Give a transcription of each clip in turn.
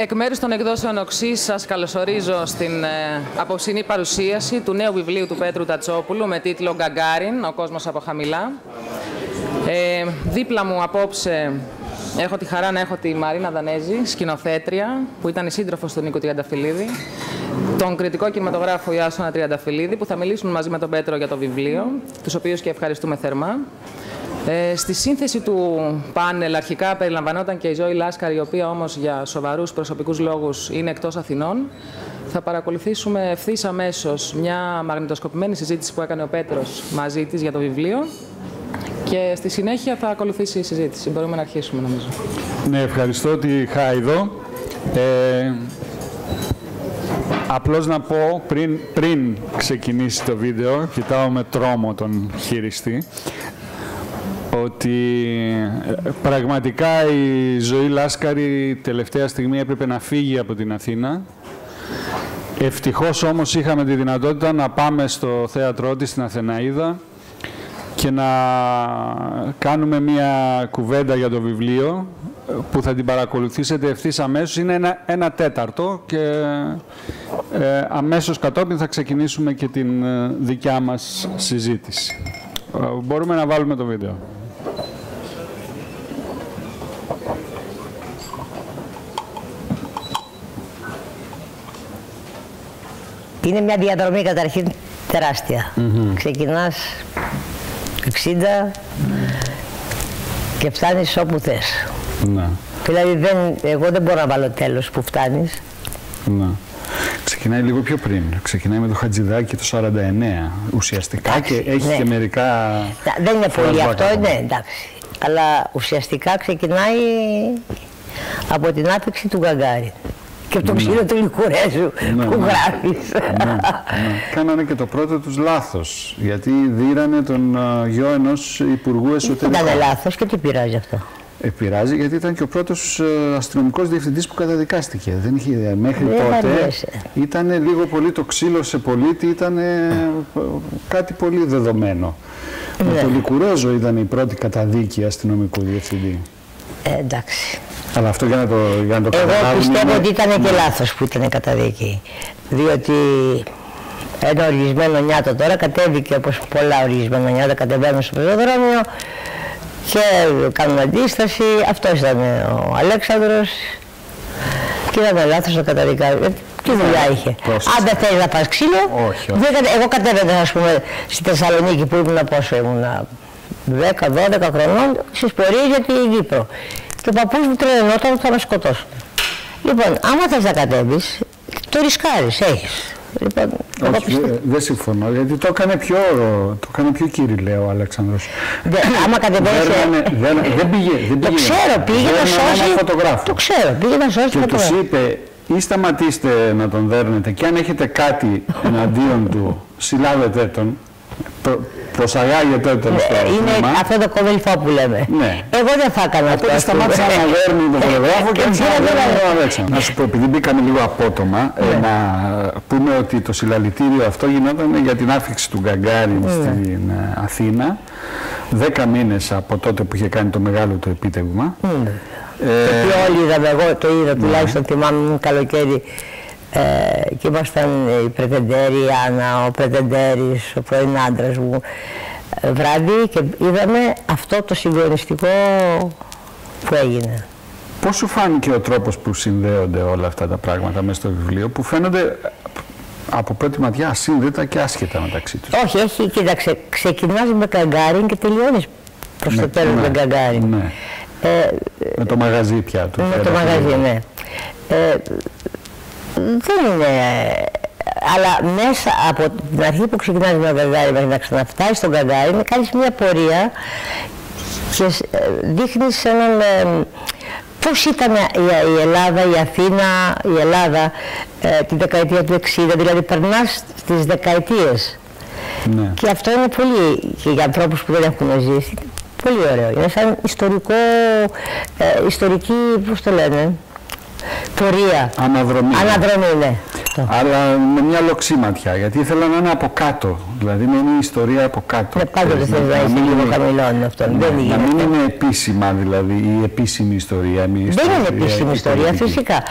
Εκ μέρους των εκδόσεων Οξύς σας καλωσορίζω στην απόψινή παρουσίαση του νέου βιβλίου του Πέτρου Τατσόπουλου με τίτλο «Γκαγκάριν, ο κόσμος από χαμηλά». Δίπλα μου απόψε έχω τη χαρά να έχω τη Μαρίνα Δανέζη, σκηνοθέτρια, που ήταν η σύντροφος του Νίκου Τριανταφυλλίδη, τον κριτικό κινηματογράφο Ιάσονα Τριανταφυλλίδη, που θα μιλήσουν μαζί με τον Πέτρο για το βιβλίο, τους οποίους και ευχαριστούμε θερμά. Στη σύνθεση του πάνελ αρχικά περιλαμβανόταν και η Ζωή Λάσκαρη, η οποία όμως για σοβαρούς προσωπικούς λόγους είναι εκτός Αθηνών. Θα παρακολουθήσουμε ευθύς αμέσως μια μαγνητοσκοπημένη συζήτηση που έκανε ο Πέτρος μαζί της για το βιβλίο και στη συνέχεια θα ακολουθήσει η συζήτηση. Μπορούμε να αρχίσουμε, νομίζω. Ναι, ευχαριστώ τη Χάιδο. Απλώς να πω πριν ξεκινήσει το βίντεο, κοιτάω με τρόμο τον χειριστή, ότι πραγματικά η Ζωή Λάσκαρη τελευταία στιγμή έπρεπε να φύγει από την Αθήνα. Ευτυχώς όμως είχαμε τη δυνατότητα να πάμε στο θέατρό της στην Αθηναΐδα και να κάνουμε μια κουβέντα για το βιβλίο που θα την παρακολουθήσετε ευθύς αμέσως. Είναι ένα τέταρτο και αμέσως κατόπιν θα ξεκινήσουμε και την δικιά μας συζήτηση. Μπορούμε να βάλουμε το βίντεο. Είναι μια διαδρομή καταρχήν τεράστια. Ξεκινάς 60 και φτάνεις όπου θες. Δηλαδή εγώ δεν μπορώ να βάλω τέλος που φτάνεις. Ξεκινάει λίγο πιο πριν. Ξεκινάει με το Χατζηδάκι το 49 ουσιαστικά, και έχει και μερικά... Δεν είναι πολύ αυτό, ναι, εντάξει. Αλλά ουσιαστικά ξεκινάει από την άφηξη του Γκαγκάριν και από το ξύλο του Λικουρέζου που γράφεις. Κάνανε και το πρώτο τους λάθος, γιατί δίρανε τον γιο ενός υπουργού εσωτερικών. Δεν ήταν λάθος και τι πειράζει αυτό. Πειράζει, γιατί ήταν και ο πρώτος αστυνομικός διευθυντής που καταδικάστηκε. Δεν είχε, μέχρι τότε ήταν λίγο πολύ το ξύλο σε πολίτη, ήταν κάτι πολύ δεδομένο. Με τον Λικουρέζο ήταν η πρώτη καταδίκη αστυνομικού διευθυντή. Εντάξει. Αλλά αυτό για να το καταλάβουμε... Εγώ πιστεύω ότι ήταν και λάθος που ήταν καταδίκη. Διότι ένα οργισμένο νιάτο τώρα κατέβηκε, όπως πολλά οργισμένα νιάτα κατεβαίνουν στο πεζοδρόμιο και κάνουν αντίσταση. Αυτός ήταν ο Αλέξανδρος και ήταν λάθος να καταδικάζει. Τι δουλειά είχε. Αν δεν θέλει να πας ξύλο, εγώ κατέβαινα, ας πούμε, στη Θεσσαλονίκη που ήμουν, πόσο ήμουν, 10-12 χρονών, στις πορείες για την Κύπρο. Και ο παππούς μου τρελαινόταν ότι θα με σκοτώσουν. Λοιπόν, άμα θες να κατέβεις, το ρισκάρεις, έχεις. Λοιπόν, δεν συμφωνώ, γιατί το έκανε πιο κυριλαίο ο Αλέξανδρος. Άμα κατεβαίνεις... Δεν πήγε. Το ξέρω, πήγε να σώσει... Το ξέρω, πήγε να σώσει και τους είπε, ή σταματήστε να τον δέρνετε και αν έχετε κάτι εναντίον του, συλλάβετε τον. Προσαγάγεται το είναι αυτό το κοβελφό που λέμε. Εγώ δεν θα έκανα αυτό. Οπότε σταμάτησα να δέρνει τον φωτογράφο και έτσι να δέρνει τον Αλέξανδρο. Να σου πω, επειδή μπήκαμε λίγο απότομα, να πούμε ότι το συλλαλητήριο αυτό γινόταν για την άφηξη του Γκαγκάριν στην Αθήνα, 10 μήνες από τότε που είχε κάνει το μεγάλο του επίτευγμα. Και όλοι είδαμε, εγώ το είδα, τουλάχιστον θυμάμαι καλοκαίρι. Και ήμασταν η Πρετεντέρη, η Άννα, ο Πρετεντέρης, ο πρώην άντρας μου, βράδυ, και είδαμε αυτό το συγκλονιστικό που έγινε. Πώς σου φάνηκε ο τρόπος που συνδέονται όλα αυτά τα πράγματα μέσα στο βιβλίο, που φαίνονται από πρώτη ματιά ασύνδετα και άσχετα μεταξύ τους? Όχι, κοίταξε, ξεκινάς με Γκαγκάριν και τελειώνεις προς το τέλος με Γκαγκάριν. Με το μαγαζί πια του. Με το μαγαζί, ναι. Δεν είναι, αλλά μέσα από την αρχή που ξεκινάς με τον Γκαγκάριν μέχρι να ξαναφτάσεις στον Γκαγκάριν, κάνεις μια πορεία και δείχνεις πώς ήταν η Ελλάδα, η Αθήνα, η Ελλάδα τη δεκαετία του 60, δηλαδή περνάς στις δεκαετίες. Και αυτό είναι πολύ, και για ανθρώπους που δεν έχουν ζήσει, πολύ ωραίο. Είναι σαν ιστορική, πώς το λένε, πορεία. Αναδρομή. Ναι. αυτό. Αλλά με μια λοξή ματιά, γιατί ήθελα να είναι από κάτω. Δηλαδή να είναι η ιστορία από κάτω. Πάντοτε θες να είσαι λίγο χαμηλών αυτό. Να μην είναι επίσημα δηλαδή, η επίσημη ιστορία. Δεν είναι επίσημη ιστορία, φυσικά.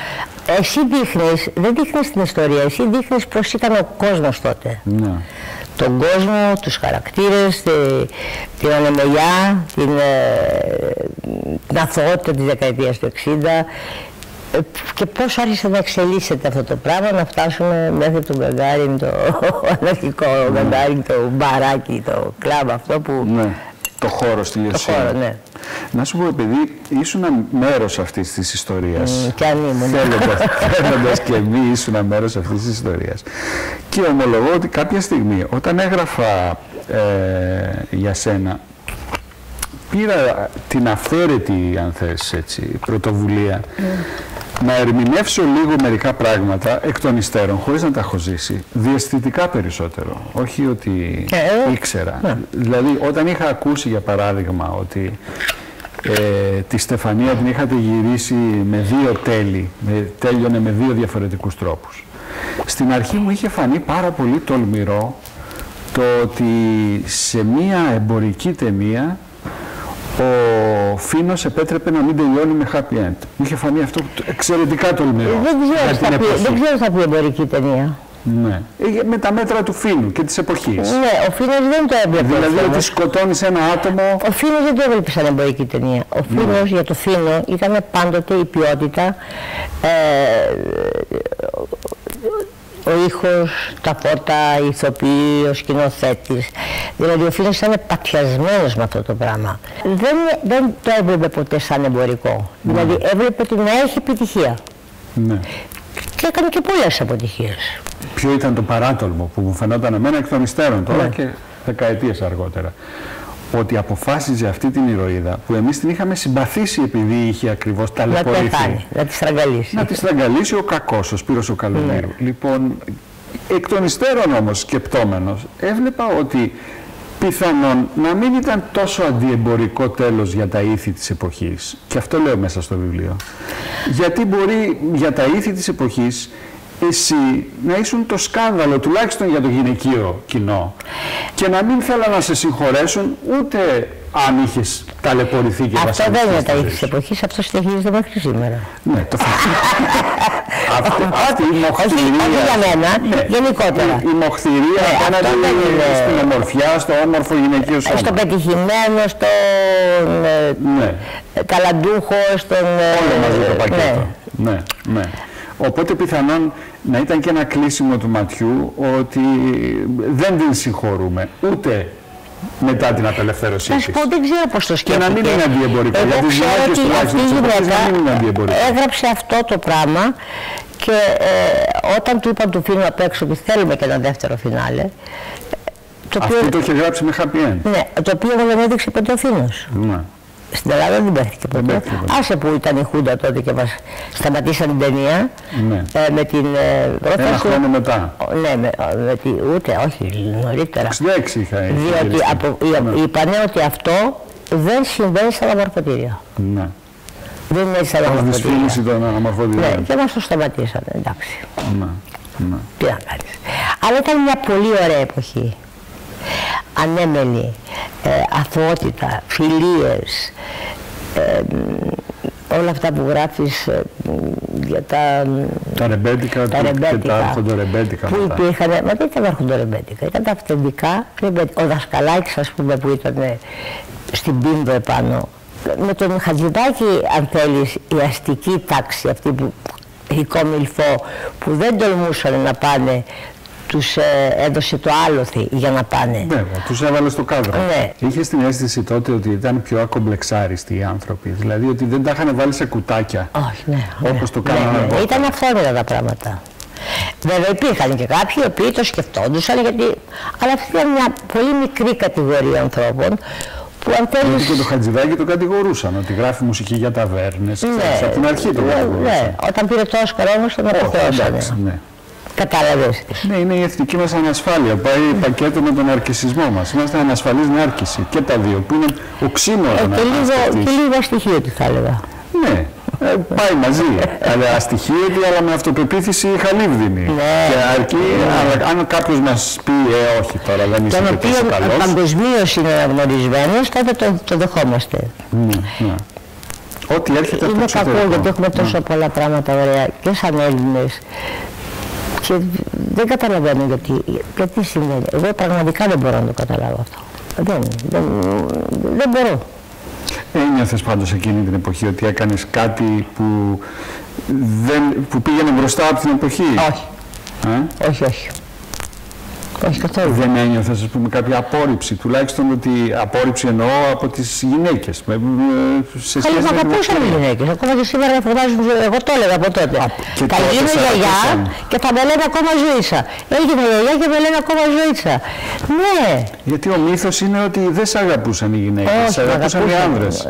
Εσύ δείχνεις, δεν δείχνεις την ιστορία, εσύ δείχνεις πώς ήταν ο κόσμος τότε. Ναι. Τον κόσμο, τους χαρακτήρες, την ανεμελιά, την αθωότητα της δεκαετίας του 60 και πώς άρχισε να εξελίσσεται αυτό το πράγμα, να φτάσουμε μέχρι τον Γκαγκάριν, το αναρχικό Γκαγκάριν, το μπαράκι, το κλαμπ αυτό που... Ναι. Το χώρο στη Λιωσία. Το χώρο, ναι. Να σου πω, επειδή ήσουν μέρος αυτής της ιστορίας. Κι αν ήμουν. Θέλοντας και μη ήσουν μέρος αυτής της ιστορίας. Και ομολογώ ότι κάποια στιγμή, όταν έγραφα για σένα, πήρα την αυθαίρετη, αν θες έτσι, πρωτοβουλία να ερμηνεύσω λίγο μερικά πράγματα εκ των υστέρων, χωρίς να τα έχω ζήσει, διαισθητικά περισσότερο, όχι ότι ήξερα. Δηλαδή, όταν είχα ακούσει, για παράδειγμα, ότι τη Στεφανία την είχατε γυρίσει με 2 τέλη, τέλειωνε με 2 διαφορετικούς τρόπους. Στην αρχή μου είχε φανεί πάρα πολύ τολμηρό το ότι σε μία εμπορική ταινία ο Φίνος επέτρεπε να μην τελειώνει με happy end. Μου είχε φανεί αυτό εξαιρετικά τολμηρό. Δεν ξέρω θα πει εμπορική ταινία. Ναι. Με τα μέτρα του Φίνου και της εποχής. Ναι, ο Φίνος δεν το έβλεπε. Δηλαδή ότι σκοτώνεις ένα άτομο. Ο Φίνος δεν το έβλεπε σαν εμπορική ταινία. Ο Φίνος, για το Φίνο, ήταν πάντοτε η ποιότητα, ο ήχος, τα φώτα, η ηθοποιή, ο σκηνοθέτης. Δηλαδή ο Φίνος ήταν πατιασμένος με αυτό το πράγμα. Δεν το έβλεπε ποτέ σαν εμπορικό. Δηλαδή έβλεπε ότι να έχει επιτυχία. Ναι. Και έκανε και πολλές αποτυχίες. Ποιο ήταν το παράτολμο που μου φαινόταν εμένα εκ των υστέρων τώρα και δεκαετίες αργότερα. Ότι αποφάσιζε αυτή την ηρωίδα που εμείς την είχαμε συμπαθήσει επειδή είχε ακριβώς ταλαιπωρηθεί. Να τη στραγγαλίσει. Να τη στραγγαλίσει ο κακός, ο Σπύρος ο Καλομήρου. Λοιπόν, εκ των υστέρων όμως σκεπτόμενος, έβλεπα ότι πιθανόν να μην ήταν τόσο αντιεμπορικό τέλος για τα ήθη της εποχής. Και αυτό λέω μέσα στο βιβλίο. Γιατί μπορεί για τα ήθη της εποχής εσύ να ήσουν το σκάνδαλο, τουλάχιστον για το γυναικείο κοινό, και να μην θέλαν να σε συγχωρέσουν ούτε αν είχες ταλαιπωρηθεί και βασιλιστεί. Αυτό δεν είναι τα ήθη της εποχής, αυτό συνεχίζεται μέχρι σήμερα. Ναι, το αυτή η μοχθηρία. Όχι για μένα, γενικότερα. Η μοχθηρία απέναντι στην ομορφιά, στο όμορφο γυναικείο σώμα. Στο πετυχημένο, στον ταλαντούχο, στον... Όλο μαζί το πακέτο. Ναι. Οπότε πιθανόν να ήταν και ένα κλείσιμο του ματιού ότι δεν την συγχωρούμε ούτε μετά την απελευθέρωσή της. Θα σου πω, δεν ξέρω πώς το σκέφτηκε. Και να μην είναι αντιεμπορικό. Εγώ ξέρω ότι αυτή η γυναίκα έγραψε αυτό το πράγμα και όταν του είπαν του Φίνου απ' έξω ότι θέλουμε και ένα δεύτερο φινάλε. Αυτό το είχε γράψει με happy end. Ναι, το οποίο δεν έδειξε ποτέ ο Φίνος. Ναι. Στην Ελλάδα δεν παίχτηκε ποτέ. Άσε που ήταν η Χούντα τότε και μας σταματήσαν την ταινία. Ναι. Με την πρόταση. Ένα χρόνο μετά. Ναι, ούτε, όχι, νωρίτερα. 66 είχα. Διότι είπανε ότι αυτό δεν συμβαίνει στα αναμορφωτήρια. Ναι. Δεν είναι στα αναμορφωτήρια. Δυσφήμιση των αναμορφωτήριων. Ναι, και μας το σταματήσανε, εντάξει. Ναι. Τι να κάνεις. Αλλά ήταν μια πολύ ωραία εποχή. Ανέμελη, αθωότητα, φιλίες, όλα αυτά που γράφεις για τα ρεμπέτικα και τα αρχοντορεμπέτικα. Που υπήρχαν, μα δεν ήταν αρχοντορεμπέτικα, ήταν τα αυθεντικά ρεμπέτικα. Ο Δασκαλάκης, ας πούμε, που ήταν στην Πίνδο επάνω, με τον Χατζηδάκη, αν θέλεις, η αστική τάξη, αυτή που η κομιλφό, που δεν τολμούσαν να πάνε, τους έδωσε το άλοθη για να πάνε. Βέβαια, τους έβαλε στο κάδρο. Ναι. Είχες την αίσθηση τότε ότι ήταν πιο ακομπλεξάριστοι οι άνθρωποι, δηλαδή ότι δεν τα είχαν βάλει σε κουτάκια. Όχι, ναι. Όπως το κάνανε. Ναι. Ήταν αυθόρμητα τα πράγματα. Βέβαια υπήρχαν και κάποιοι οι οποίοι το σκεφτόντουσαν, αλλά αυτή ήταν μια πολύ μικρή κατηγορία ανθρώπων που αν θέλεις... Γιατί και το Χατζηδάκη το κατηγορούσαν, ότι γράφει μουσική για ταβέρνες, από την αρχή το κατηγορούσαν. Ναι, όταν πήρε το Όσκαρ όμως τον αποθεώσανε. Κατάλαβες. Ναι, είναι η εθνική μας ανασφάλεια. Πάει πακέτο με τον αρκισισμό μας. Είμαστε ανασφαλείς με άρκηση. Και τα δύο, που είναι οξύμορο. Και λίγο στοιχείο του θα έλεγα. Ναι, Πάει μαζί. Αλλά αστοιχείωτη, αλλά με αυτοπεποίθηση χαλίβδινη. Ναι. Και αρκεί, αν κάποιος μας πει, όχι τώρα, δεν είσαι και τόσο καλός. Τον οποίο παγκοσμίως είναι αναγνωρισμένος, τότε το δεχόμαστε. Ναι. Ό,τι έρχεται από το εξωτερικό. Είναι κακό, γιατί έχουμε τόσο πολλά πράγματα ωραία και σαν Έλληνες. Και δεν καταλαβαίνω γιατί συμβαίνει. Εγώ πραγματικά δεν μπορώ να το καταλάβω αυτό. Δεν μπορώ. Ένιωθες πάντως εκείνη την εποχή ότι έκανες κάτι που πήγαινε μπροστά από την εποχή? Όχι. Όχι καθόλου. Δεν ένιωθες, ας πούμε, κάποια απόρριψη, τουλάχιστον ότι απόρριψη εννοώ από τις γυναίκες. Καλώς να αγαπούσαν οι γυναίκες. Ακόμα και σήμερα φωνάζουν, εγώ το έλεγα από τότε. Θα γίνω γιαγιά και θα με λένε ακόμα Ζωήτσα. Έγινε γιαγιά και με λένε ακόμα Ζωήτσα. Ναι. Γιατί ο μύθος είναι ότι δεν σε αγαπούσαν οι γυναίκες, σε αγαπούσαν οι άνδρες.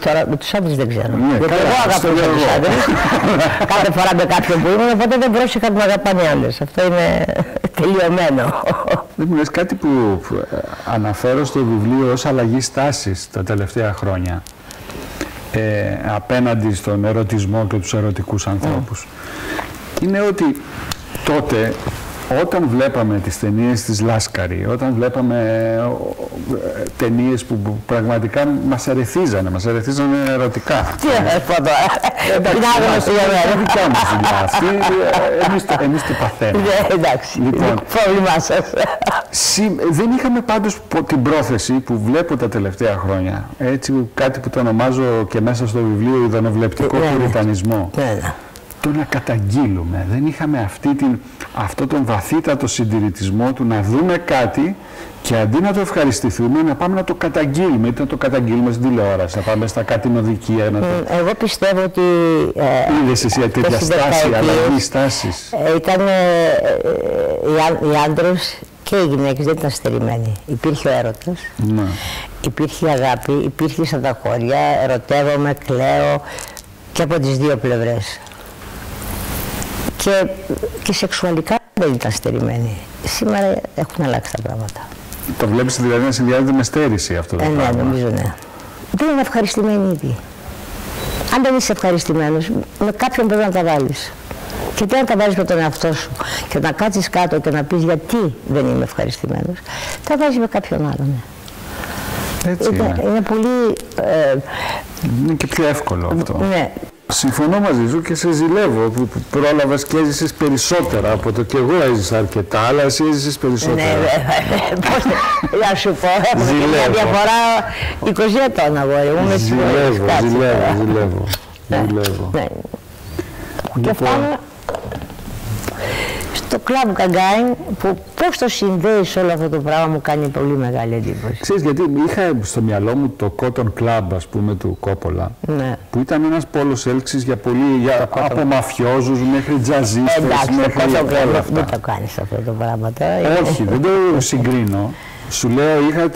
Τώρα με τους άντρες δεν ξέρω. Γιατί εγώ αγαπούσα τους άντρες. Κάθε φορά με κάποιον που ήμουν, οπότε δεν πρόσεχα να αγαπάνε οι άντρες. Αυτό είναι τελειωμένο. Δεν μου λες κάτι που αναφέρω στο βιβλίο ως αλλαγή στάσης τα τελευταία χρόνια απέναντι στον ερωτισμό και τους ερωτικούς ανθρώπους. Είναι ότι τότε, όταν βλέπαμε τις ταινίες της Λάσκαρη, όταν βλέπαμε ταινίες που πραγματικά μας ερεθίζανε ερωτικά. Τι έχω τώρα, είναι άγνωστο για μένα. Δικιά μας δουλειά αυτή, εμείς το παθαίνουμε. Εντάξει, πρόβλημά σας. Δεν είχαμε πάντως την πρόθεση που βλέπω τα τελευταία χρόνια, έτσι κάτι που το ονομάζω και μέσα στο βιβλίο ιδανοβλεπτικό πουριτανισμό. Το να καταγγείλουμε. Δεν είχαμε αυτό τον βαθύτατο συντηρητισμό του να δούμε κάτι και αντί να το ευχαριστηθούμε να πάμε να το καταγγείλουμε, είτε να το καταγγείλουμε στην τηλεόραση, να πάμε στα κατηνοδικεία. Εγώ πιστεύω ότι είδες εσύ τέτοια στάση, αλλαγή στάσης. Ήταν οι άντρες και οι γυναίκες δεν ήταν στερημένοι. Υπήρχε ο έρωτας, υπήρχε η αγάπη, υπήρχε σαν τα χώρια, ερωτεύομαι, κλαίω και από τις δύο πλευρές. Και σεξουαλικά δεν ήταν στερημένοι. Σήμερα έχουν αλλάξει τα πράγματα. Το βλέπεις δηλαδή να συνδυάζεται με στέρηση αυτό το πράγμα? Ναι, νομίζω ναι. Δεν είναι ευχαριστημένοι ήδη. Αν δεν είσαι ευχαριστημένος, με κάποιον πρέπει να τα βάλεις. Και τι να τα βάλεις με τον εαυτό σου και να κάτσεις κάτω και να πεις γιατί δεν είμαι ευχαριστημένος, τα βάζεις με κάποιον άλλον. Έτσι είναι πολύ... είναι και πιο εύκολο αυτό. Ναι. Συμφωνώ μαζί σου και σε ζηλεύω που πρόλαβες και έζησες περισσότερα από το και εγώ έζησα αρκετά, αλλά εσύ έζησες περισσότερα. Ναι, πώς να σου πω, έχουμε μια διαφορά 20 ετών αγόρι. Ζηλεύω. Και φτάνω στο κλαμπ Καγκάιν που πώς το συνδέεις όλο αυτό το πράγμα μου κάνει πολύ μεγάλη εντύπωση. Ξέρεις γιατί είχα στο μυαλό μου το Cotton Club, ας πούμε, του Κόπολα, που ήταν ένας πόλος έλξης από μαφιόζους μέχρι τζαζίστες. Εντάξει, δεν το κάνεις αυτό το πράγμα τώρα. Όχι, δεν το συγκρίνω. Σου λέω, είχα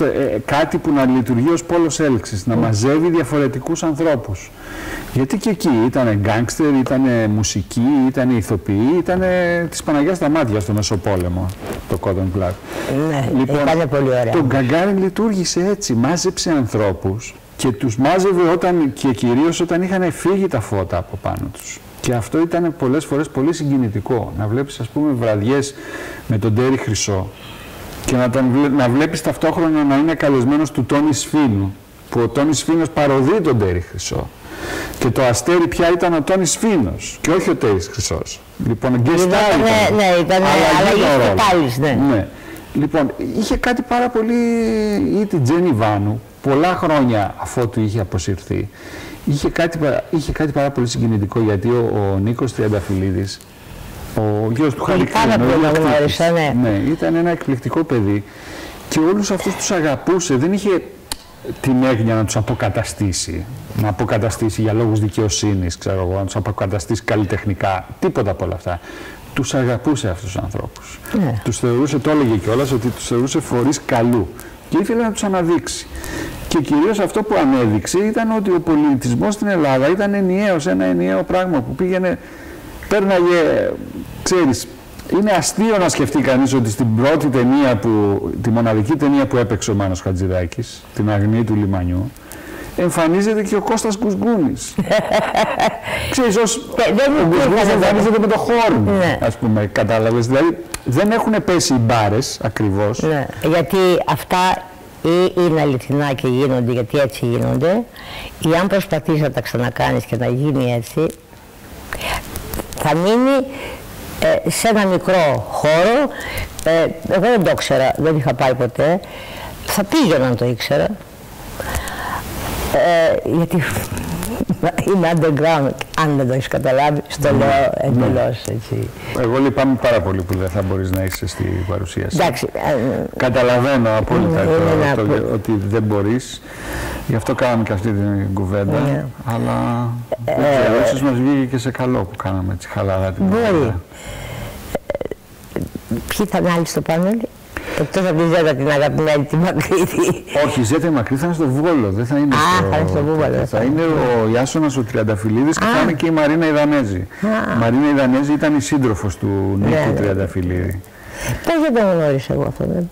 κάτι που να λειτουργεί ως πόλος έλξης, να μαζεύει διαφορετικούς ανθρώπους. Γιατί και εκεί ήταν γκάνγκστερ, ήταν μουσική, ήταν ηθοποιοί, ήταν της Παναγιάς στα μάτια στο Μεσοπόλεμο, το Cotton Club. Ναι, ήταν πολύ ωραία. Το Γκαγκάριν λειτουργήσε έτσι, μάζεψε ανθρώπους και τους μάζευε και κυρίως όταν είχαν φύγει τα φώτα από πάνω τους. Και αυτό ήταν πολλές φορές πολύ συγκινητικό, να βλέπεις, ας πούμε, βραδιές με τον Τέρι Χρυσό και να βλέπεις ταυτόχρονα να είναι καλεσμένος του Τόνι Σφίνου, που ο Τόνι Σφίνος παροδεί τον Τέρι Χρυσό. Και το αστέρι πια ήταν ο Τόνις Φίνος και όχι ο Τέρις Χρυσός. Λοιπόν, γκεστάρι ήταν. Ναι, ήταν αλλαγή ναι. Λοιπόν, είχε κάτι πάρα πολύ, ή την Τζένι Βάνου, πολλά χρόνια αφότου είχε αποσυρθεί. Είχε κάτι πάρα πολύ συγκινητικό, γιατί ο Νίκος Τριανταφυλλίδης, ο γιος του Χαρικάνου, ήταν ένα εκπληκτικό παιδί και όλους αυτούς τους αγαπούσε, δεν είχε την έγνοια να τους αποκαταστήσει, για λόγους δικαιοσύνης, ξέρω εγώ, να τους αποκαταστήσει καλλιτεχνικά, τίποτα από όλα αυτά. Τους αγαπούσε αυτούς τους ανθρώπους. Τους θεωρούσε, το έλεγε κιόλας, ότι τους θεωρούσε φορείς καλού και ήθελε να τους αναδείξει. Και κυρίως αυτό που ανέδειξε ήταν ότι ο πολιτισμός στην Ελλάδα ήταν ενιαίος, ένα ενιαίο πράγμα που πήγαινε, πέρναγε, ξέρεις. Είναι αστείο να σκεφτεί κανείς ότι στην πρώτη ταινία τη μοναδική ταινία που έπαιξε ο Μάνος Χατζηδάκης, την Αγνή του Λιμανιού, εμφανίζεται και ο Κώστας Κουσγκούνης. Ξέρεις, ο Κουσγκούνης εμφανίζεται με το χόρν, ας πούμε, κατάλαβες. Δηλαδή, δεν έχουν πέσει οι μπάρες, ακριβώς. Ναι, γιατί αυτά είναι αληθινά και γίνονται, γιατί έτσι γίνονται. Ή αν προσπαθείς να τα ξανακάνεις και να γίνει έτσι, θα μείνει σε ένα μικρό χώρο. Εγώ δεν το ήξερα, δεν είχα πάει ποτέ. Θα πήγαινα να το ήξερα. Γιατί είναι underground, αν δεν το έχεις καταλάβει, στο λέω εντελώς έτσι. Εγώ λυπάμαι πάρα πολύ που δεν θα μπορείς να είσαι στη παρουσίαση. Εντάξει. Καταλαβαίνω απόλυτα ότι δεν μπορείς. Γι' αυτό κάναμε και αυτή την κουβέντα. Αλλά δεν ξέρω, ίσως μας βγήκε και σε καλό που κάναμε έτσι χαλαρά την κουβέντα. Μπορεί. Ποιοι θα είναι άλλοι στο πάνελ? Εκτός από τη Ζέτα την αγαπημένη, τη Μακρύτη. Όχι, η Ζέτα η Μακρύτη θα είναι στο Βόλο, δεν θα είναι στο Βόλο. Θα είναι ο Ιάσονας ο Τριανταφυλλίδης και θα είναι και η Μαρίνα Ιδανέζη. Η Μαρίνα Ιδανέζη ήταν η σύντροφος του Νίκου Τριανταφυλλίδη. Πώς δεν τον γνώρισα εγώ αυτό, δεν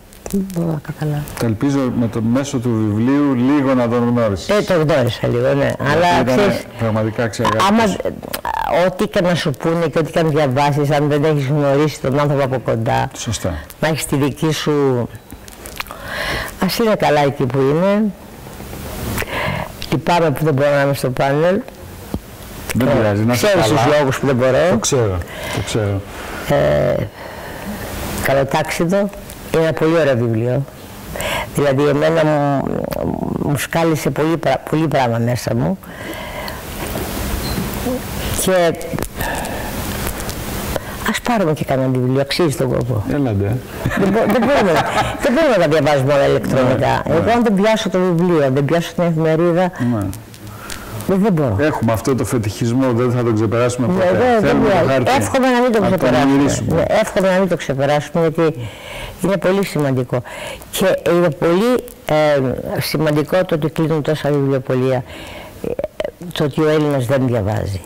μπορώ να καταλάβω. Ελπίζω με το μέσο του βιβλίου λίγο να τον γνώρισες. Το γνώρισα λίγο, ναι. Αλλά ξέρεις, πραγματικά ξεχάσεις. Ό,τι και να σου πούνε και ό,τι και να διαβάσεις, αν δεν έχεις γνωρίσει τον άνθρωπο από κοντά, σωστά. Να έχεις τη δική σου. Ας είναι καλά εκεί που είναι. Λυπάμαι που δεν μπορώ να είμαι στο πάνελ. Δεν πειράζει, να είσαι καλά. Ξέρεις τους λόγους που δεν μπορώ. Το ξέρω. Καλοτάξιδο είναι ένα πολύ ωραίο βιβλίο. Δηλαδή εμένα μου σκάλισε πολύ πράγμα μέσα μου. Και ας πάρουμε και κανένα βιβλίο, αξίζει τον κόπο. Έλαντε. Δεν μπορούμε να τα διαβάζουμε όλα ηλεκτρονικά. Εγώ αν δεν πιάσω το βιβλίο, αν δεν πιάσω την εφημερίδα, δεν μπορώ. Έχουμε αυτό το φετιχισμό, δεν θα το ξεπεράσουμε ποτέ. Εύχομαι να μην το ξεπεράσουμε. Εύχομαι να μην το ξεπεράσουμε, γιατί είναι πολύ σημαντικό. Και είναι πολύ σημαντικό το ότι κλείνουν τόσα βιβλιοπωλεία. Το ότι ο Έλληνας δεν διαβάζει.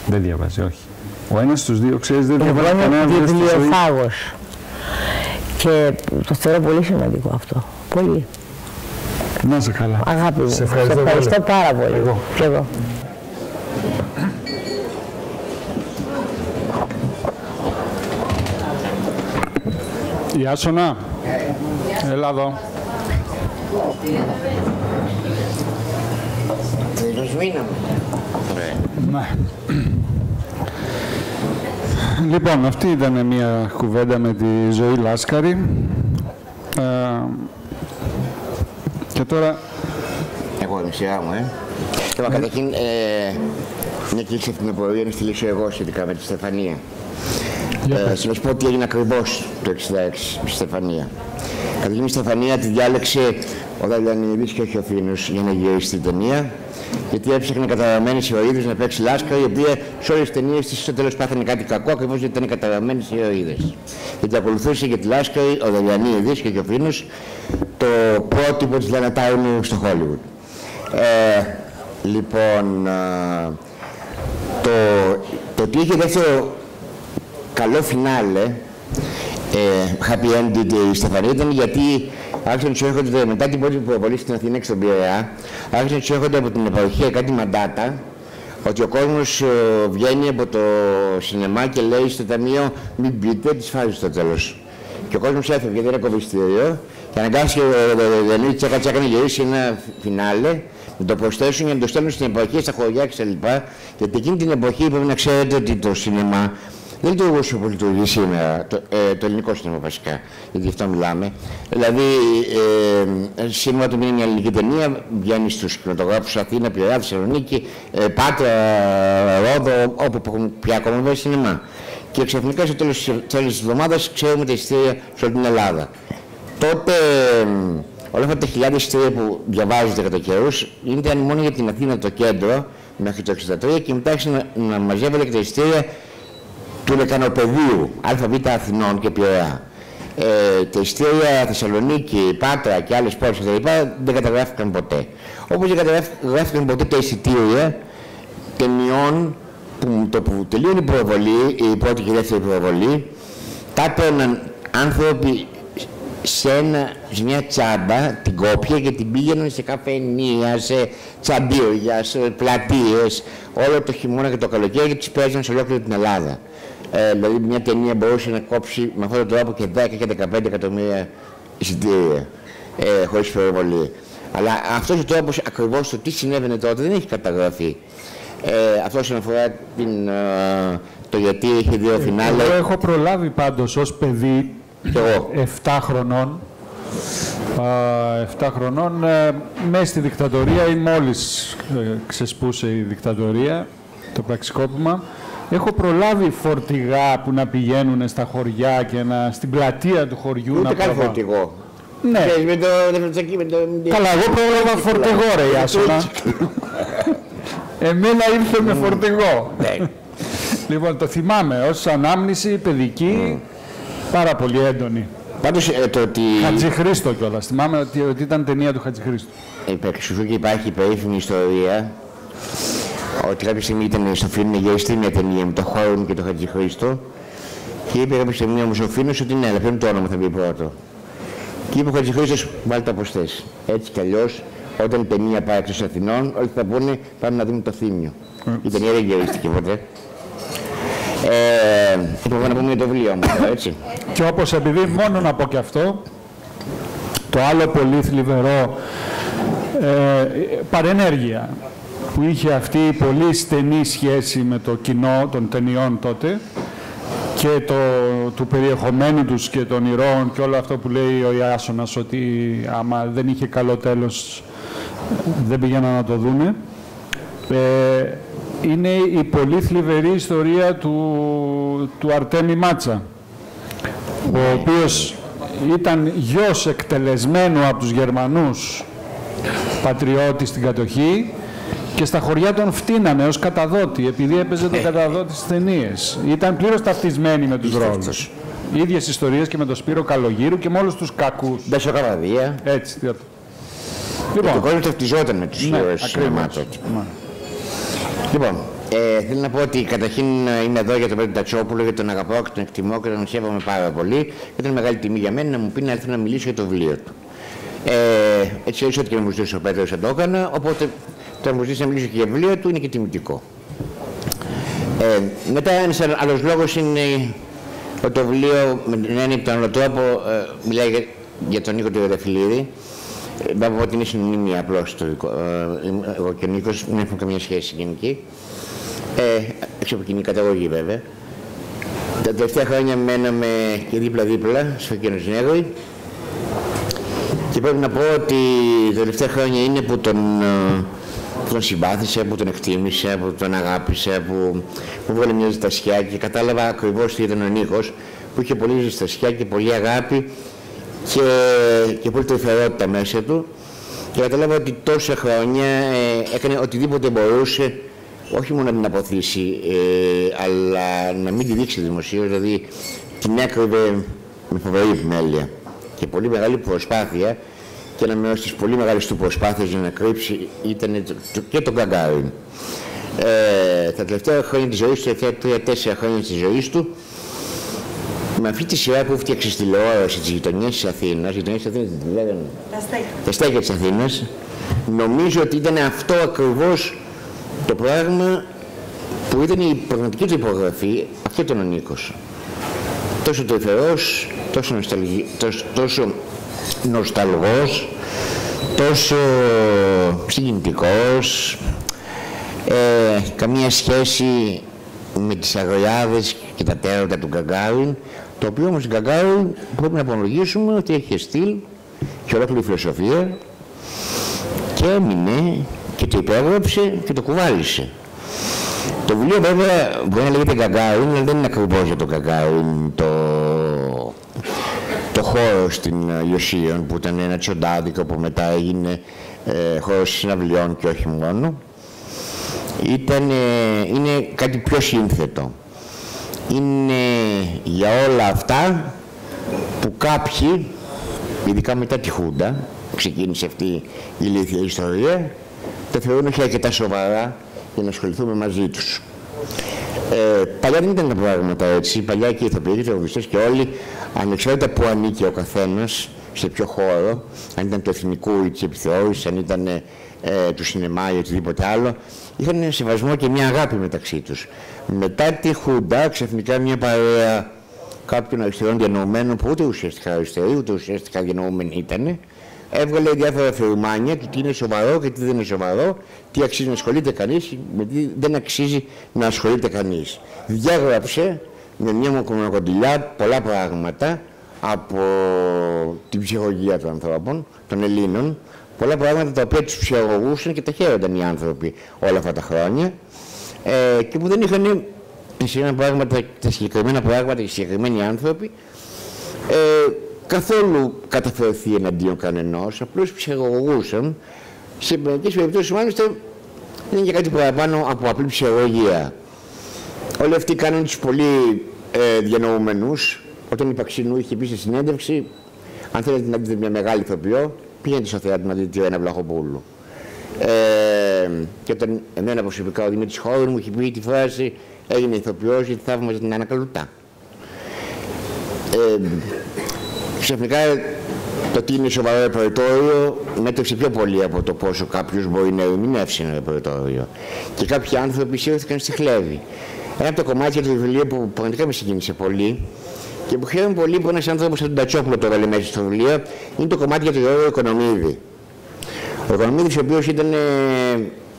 Δεν διαβάζει, όχι. Ο ένας στους δύο, ξέρεις, δεν διαβάζει κανένα βιβλίο. Εγώ είμαι βιβλιοφάγος. Και το θεωρώ πολύ σημαντικό αυτό. Πολύ. Να είσαι καλά. Αγάπη μου. Σε ευχαριστώ πάρα πολύ. Εγώ. Και εγώ. Ιάσονα, έλα εδώ. Ναι. Λοιπόν, αυτή ήταν μια κουβέντα με τη Ζωή Λάσκαρη. Και τώρα... Εγώ είμαι σειρά μου, Καταρχήν, μια και ήρθε την απορία να στείλω εγώ σχετικά με τη Στεφανία. Να σου πω τι έγινε ακριβώς το 1966 στη Στεφανία. Καταρχήν η Στεφανία τη διάλεξε ο Δαλιανίδης και όχι ο Φίνος για να γυρίσει την ταινία, γιατί έψαχνε καταγραμμένες ηρωίδες να παίξει Λάσκαρη, η οποία σε όλες τις ταινίες της στο τέλος πάθανε κάτι κακό, ακριβώς γιατί ήταν καταγραμμένες ηρωίδες. Γιατί ακολουθούσε για τη Λάσκαρη ο Δαλιανίδης και ο Φίνος το πρότυπο της Λένα Τάουνου στο Χόλιγουντ. Λοιπόν, το ότι είχε δεύτερο καλό φινάλε, happy ended η Στεφανία, ήταν γιατί άρχισαν να τους έρχονται μετά την πρώτη προβολή στην Αθήνα και στον Πειραιά, άρχισαν να τους έρχονται από την επαρχία κάτι μαντάτα, ότι ο κόσμος βγαίνει από το σινεμά και λέει στο ταμείο μην μπείτε, τις φάζει στο τέλος. Και ο κόσμος έφευγε, δεν είναι κοβιστήριο, και αναγκάστηκε ο Δενίτη Τσάκα να γυρίσει ένα φινάλε, να το προσθέσουν για να το στέλνουν στην επαρχία, στα χωριά κτλ. Γιατί εκείνη την εποχή πρέπει να ξέρετε ότι το σινεμά δεν λειτουργούσε όπως λειτουργεί σήμερα, το ελληνικό σινεμά βασικά, γιατί γι' αυτό μιλάμε. Δηλαδή, σήμερα όταν είναι μια ελληνική ταινία, βγαίνει στους κινηματογράφους Αθήνα, Πειραιά, Θεσσαλονίκη, Πάτρα, Ρόδο, όπου έχουν πια ακόμα βέβαια σινεμά. Και ξαφνικά στο τέλος της εβδομάδας ξέρουμε τα εισιτήρια σε όλη την Ελλάδα. Τότε όλα αυτά τα χιλιάδες εισιτήρια που διαβάζετε κατά καιρούς ήταν μόνο για την Αθήνα το κέντρο μέχρι το 1963 και μετά άρχισαν να μαζεύονται και τα εισιτήρια του Λεκανοπεδίου, ΑΒ Αθηνών και Πειραιά. Τα εισιτήρια Θεσσαλονίκη, Πάτρα και άλλες πόλεις κτλ. Δεν καταγράφηκαν ποτέ. Όπως δεν καταγράφηκαν ποτέ τα εισιτήρια ταινιών που τελείωνε η προβολή, η πρώτη και η δεύτερη προβολή, τα έπαιρναν άνθρωποι σε μια τσάντα, την κόπια και την πήγαιναν σε καφενεία, σε τσαντίρια, σε πλατείες, όλο το χειμώνα και το καλοκαίρι και τις παίζαν σε ολόκληρη την Ελλάδα. Δηλαδή μια ταινία μπορούσε να κόψει με αυτόν τον τρόπο και 10 και 15 εκατομμύρια εισιτήρια, χωρίς υπερβολή. Αλλά αυτός ο τρόπος ακριβώς το τι συνέβαινε τότε δεν έχει καταγραφεί. Αυτό όσον αφορά το γιατί έχει δύο φινάλε. Εγώ έχω προλάβει πάντως ως παιδί 7 χρονών. 7 χρονών μέσα στη δικτατορία ή μόλις ξεσπούσε η δικτατορία, το πραξικόπημα. Έχω προλάβει φορτηγά που να πηγαίνουν στα χωριά και στην πλατεία του χωριού. Ούτε καν φορτηγό. Ναι. Καλά, εγώ πρόλαβα φορτηγό ρε Ιάσονα. Εμένα ήρθε με φορτηγό. Λοιπόν, το θυμάμαι ως ανάμνηση παιδική, πάρα πολύ έντονη. Πάντως το ότι... Χατζηχρήστο κιόλας. Θυμάμαι ότι ήταν ταινία του Χατζηχρήστου. Εξουσού υπάρχει η περίφημη ιστορία ότι κάποια στιγμή ήταν στο Φίνο γυριστή μια ταινία με το Χόρουν και το Χατζηχρήστο και είπε κάποια στιγμή όμως ο Φίνος ότι ναι, αλλά ποιο είναι το όνομα θα μπει πρώτο. Και είπε ο Χατζηχρήστος, βάλτε από θες. Έτσι κι αλλιώς, όταν η ταινία πάει εκτός Αθηνών, όλοι θα πούνε πάμε να δούμε το Θήμιο. Η ταινία δεν γυρίστηκε ποτέ. Είπαμε να πούμε για το βιβλίο μου, έτσι. Και όπως επειδή μόνο να πω και αυτό, το άλλο πολύ θλιβερό παρενέργεια που είχε αυτή η πολύ στενή σχέση με το κοινό των ταινιών τότε και του περιεχομένου τους και των ηρώων και όλο αυτό που λέει ο Ιάσονας ότι άμα δεν είχε καλό τέλος δεν πήγαιναν να το δούνε. Είναι η πολύ θλιβερή ιστορία του Αρτέμι Μάτσα, ο οποίος ήταν γιος εκτελεσμένου από τους Γερμανούς πατριώτη στην κατοχή και στα χωριά τον φτύνανε ως καταδότη, επειδή έπαιζε τον καταδότη στις ταινίες. Ήταν πλήρως ταυτισμένοι με τους ρόλους. Οι ίδιες ιστορίες και με τον Σπύρο Καλογύρου και με όλους τους κακούς. Μπέσο Καβαδία. Έτσι. Λοιπόν, το κόσμο ταυτιζόταν με τους ήρωες. Λοιπόν, θέλω να πω ότι καταρχήν είμαι εδώ για τον Πέτρο Τατσόπουλο, γιατί τον αγαπάω και τον εκτιμώ και τον σέβομαι πάρα πολύ. Και ήταν μεγάλη τιμή για μένα να μου πει να έρθω να μιλήσω για το βιβλίο του. Έτσι ό,τι και με μου ζητήσει ο Πέτρος δεν το έκανα, οπότε το να μου ζητήσει να μιλήσω και για βιβλίο του είναι και τιμητικό. Μετά ένας άλλος λόγος είναι ότι το βιβλίο με την έννοια από τον άλλο τρόπο μιλάει για τον Νίκο Τριανταφυλλίδη. Να πω ότι είναι συνωνύμια απλώς το δικό. Εγώ και ο Νίκος δεν έχουμε καμία σχέση γενική. Έξω από κοινή καταγωγή βέβαια. Τα τελευταία χρόνια μέναμε και δίπλα-δίπλα στο Κένος Νέγρη. Και πρέπει να πω ότι τα τελευταία χρόνια είναι που τον συμπάθησα, που τον εκτίμησα, που τον αγάπησα, που μου βγάλε μια ζεστασιά και κατάλαβα ακριβώς τι ήταν ο Νίκος, που είχε πολύ ζεστασιά και πολύ αγάπη και πολύ τρυφερότητα μέσα του και κατάλαβα ότι τόσα χρόνια έκανε οτιδήποτε μπορούσε όχι μόνο να την αποθήσει αλλά να μην τη δείξει δημοσίως, δηλαδή την έκρυβε με φοβερή επιμέλεια και πολύ μεγάλη προσπάθεια και ένα μέρος της πολύ μεγάλης του προσπάθειας για να κρύψει ήταν και τον Γκαγκάριν. Τα τελευταία χρόνια της ζωής του, τα τελευταία 3-4 χρόνια της ζωής του, με αυτή τη σειρά που φτιάξε στη τηλεόραση της γειτονιάς της Αθήνας, γειτονιές της Αθήνας δεν τη λέγανε, τα στέκια της Αθήνας, νομίζω ότι ήταν αυτό ακριβώς το πράγμα που ήταν η πραγματική του υπογραφή, αυτό ήταν ο Νίκος. Τόσο τρυφερός, τόσο νοσταλγός, τόσο συγκινητικός, καμία σχέση με τις αγριάδες και τα τέρατα του Γκαγκάριν, το οποίο όμως Γκαγκάριν πρέπει να απολογίσουμε ότι έχει στυλ και ολόκληρη φιλοσοφία και έμεινε και το υπέγραψε και το κουβάλισε. Το βιβλίο βέβαια μπορεί να λέγεται Γκαγκάριν, αλλά δεν είναι ακριβώς για τον Γκαγκάριν το χώρο στην Ιωσίων που ήταν ένα τσοντάδικο που μετά έγινε χώρος συναυλιών και όχι μόνο. Είναι κάτι πιο σύνθετο. Είναι για όλα αυτά που κάποιοι, ειδικά μετά τη Χούντα, ξεκίνησε αυτή η ηλίθια ιστορία, τα θεωρούν όχι αρκετά σοβαρά για να ασχοληθούμε μαζί τους. Παλιά δεν ήταν τα πράγματα έτσι. Παλιά και οι ηθοποιοί και οι τραγουδιστές και όλοι, ανεξάρτητα που ανήκει ο καθένας, σε ποιο χώρο, αν ήταν του εθνικού ή της επιθεώρησης, αν ήταν του σινεμά ή οτιδήποτε άλλο, είχαν ένα σεβασμό και μια αγάπη μεταξύ τους. Μετά τη Χούντα, ξαφνικά μια παρέα κάποιων αριστερών διανοουμένων, που ούτε ουσιαστικά αριστεροί, ούτε ουσιαστικά διανοούμενοι ήταν, έβγαλε διάφορα φερουμάνια του τι είναι σοβαρό και τι δεν είναι σοβαρό, τι αξίζει να ασχολείται κανείς, με τι δεν αξίζει να ασχολείται κανείς. Διάγραψε με μια μονοκοντιλιά πολλά πράγματα από την ψυχολογία των ανθρώπων, των Ελλήνων, πολλά πράγματα τα οποία τους ψυχολογούσαν και τα χαίρονταν οι άνθρωποι όλα αυτά τα χρόνια και που δεν είχαν τα συγκεκριμένα πράγματα, οι συγκεκριμένοι άνθρωποι καθόλου καταφερθεί εναντίον κανενός, απλώς ψυχολογούσαν. Σε μερικές περιπτώσεις μάλιστα δεν είναι και κάτι παραπάνω από απλή ψυχολογία. Όλοι αυτοί κάνουν τους πολύ διανοούμενους. Όταν η Παξινού είχε πει στη συνέντευξη, αν θέλετε να δείτε μια μεγάλη ηθοποιό, πήγαινε στο θέατρο να δείτε τη Ρένα Βλαχοπούλου. Και όταν εμένα προσωπικά ο Δημήτρης Χόρου μου είχε πει τη φράση, έγινε ηθοποιός γιατί θαύμαζε την Άννα Καλουτά. Ξαφνικά το τι είναι σοβαρό ρεπερτόριο μέτρησε πιο πολύ από το πόσο κάποιος μπορεί να ερμηνεύσει ένα ρεπερτόριο. Και κάποιοι άνθρωποι σύρθηκαν στη χλέβη. Ένα από τα κομμάτια του βιβλίου που πραγματικά με συγκίνησε πολύ και που χαίρομαι πολύ που ένας άνθρωπος σαν τον Τατσόπουλο το έβαλε μέσα στο βιβλίο είναι το κομμάτι για τον Γιώργο Οικονομίδη. Ο Οικονομίδης, ο οποίος ήταν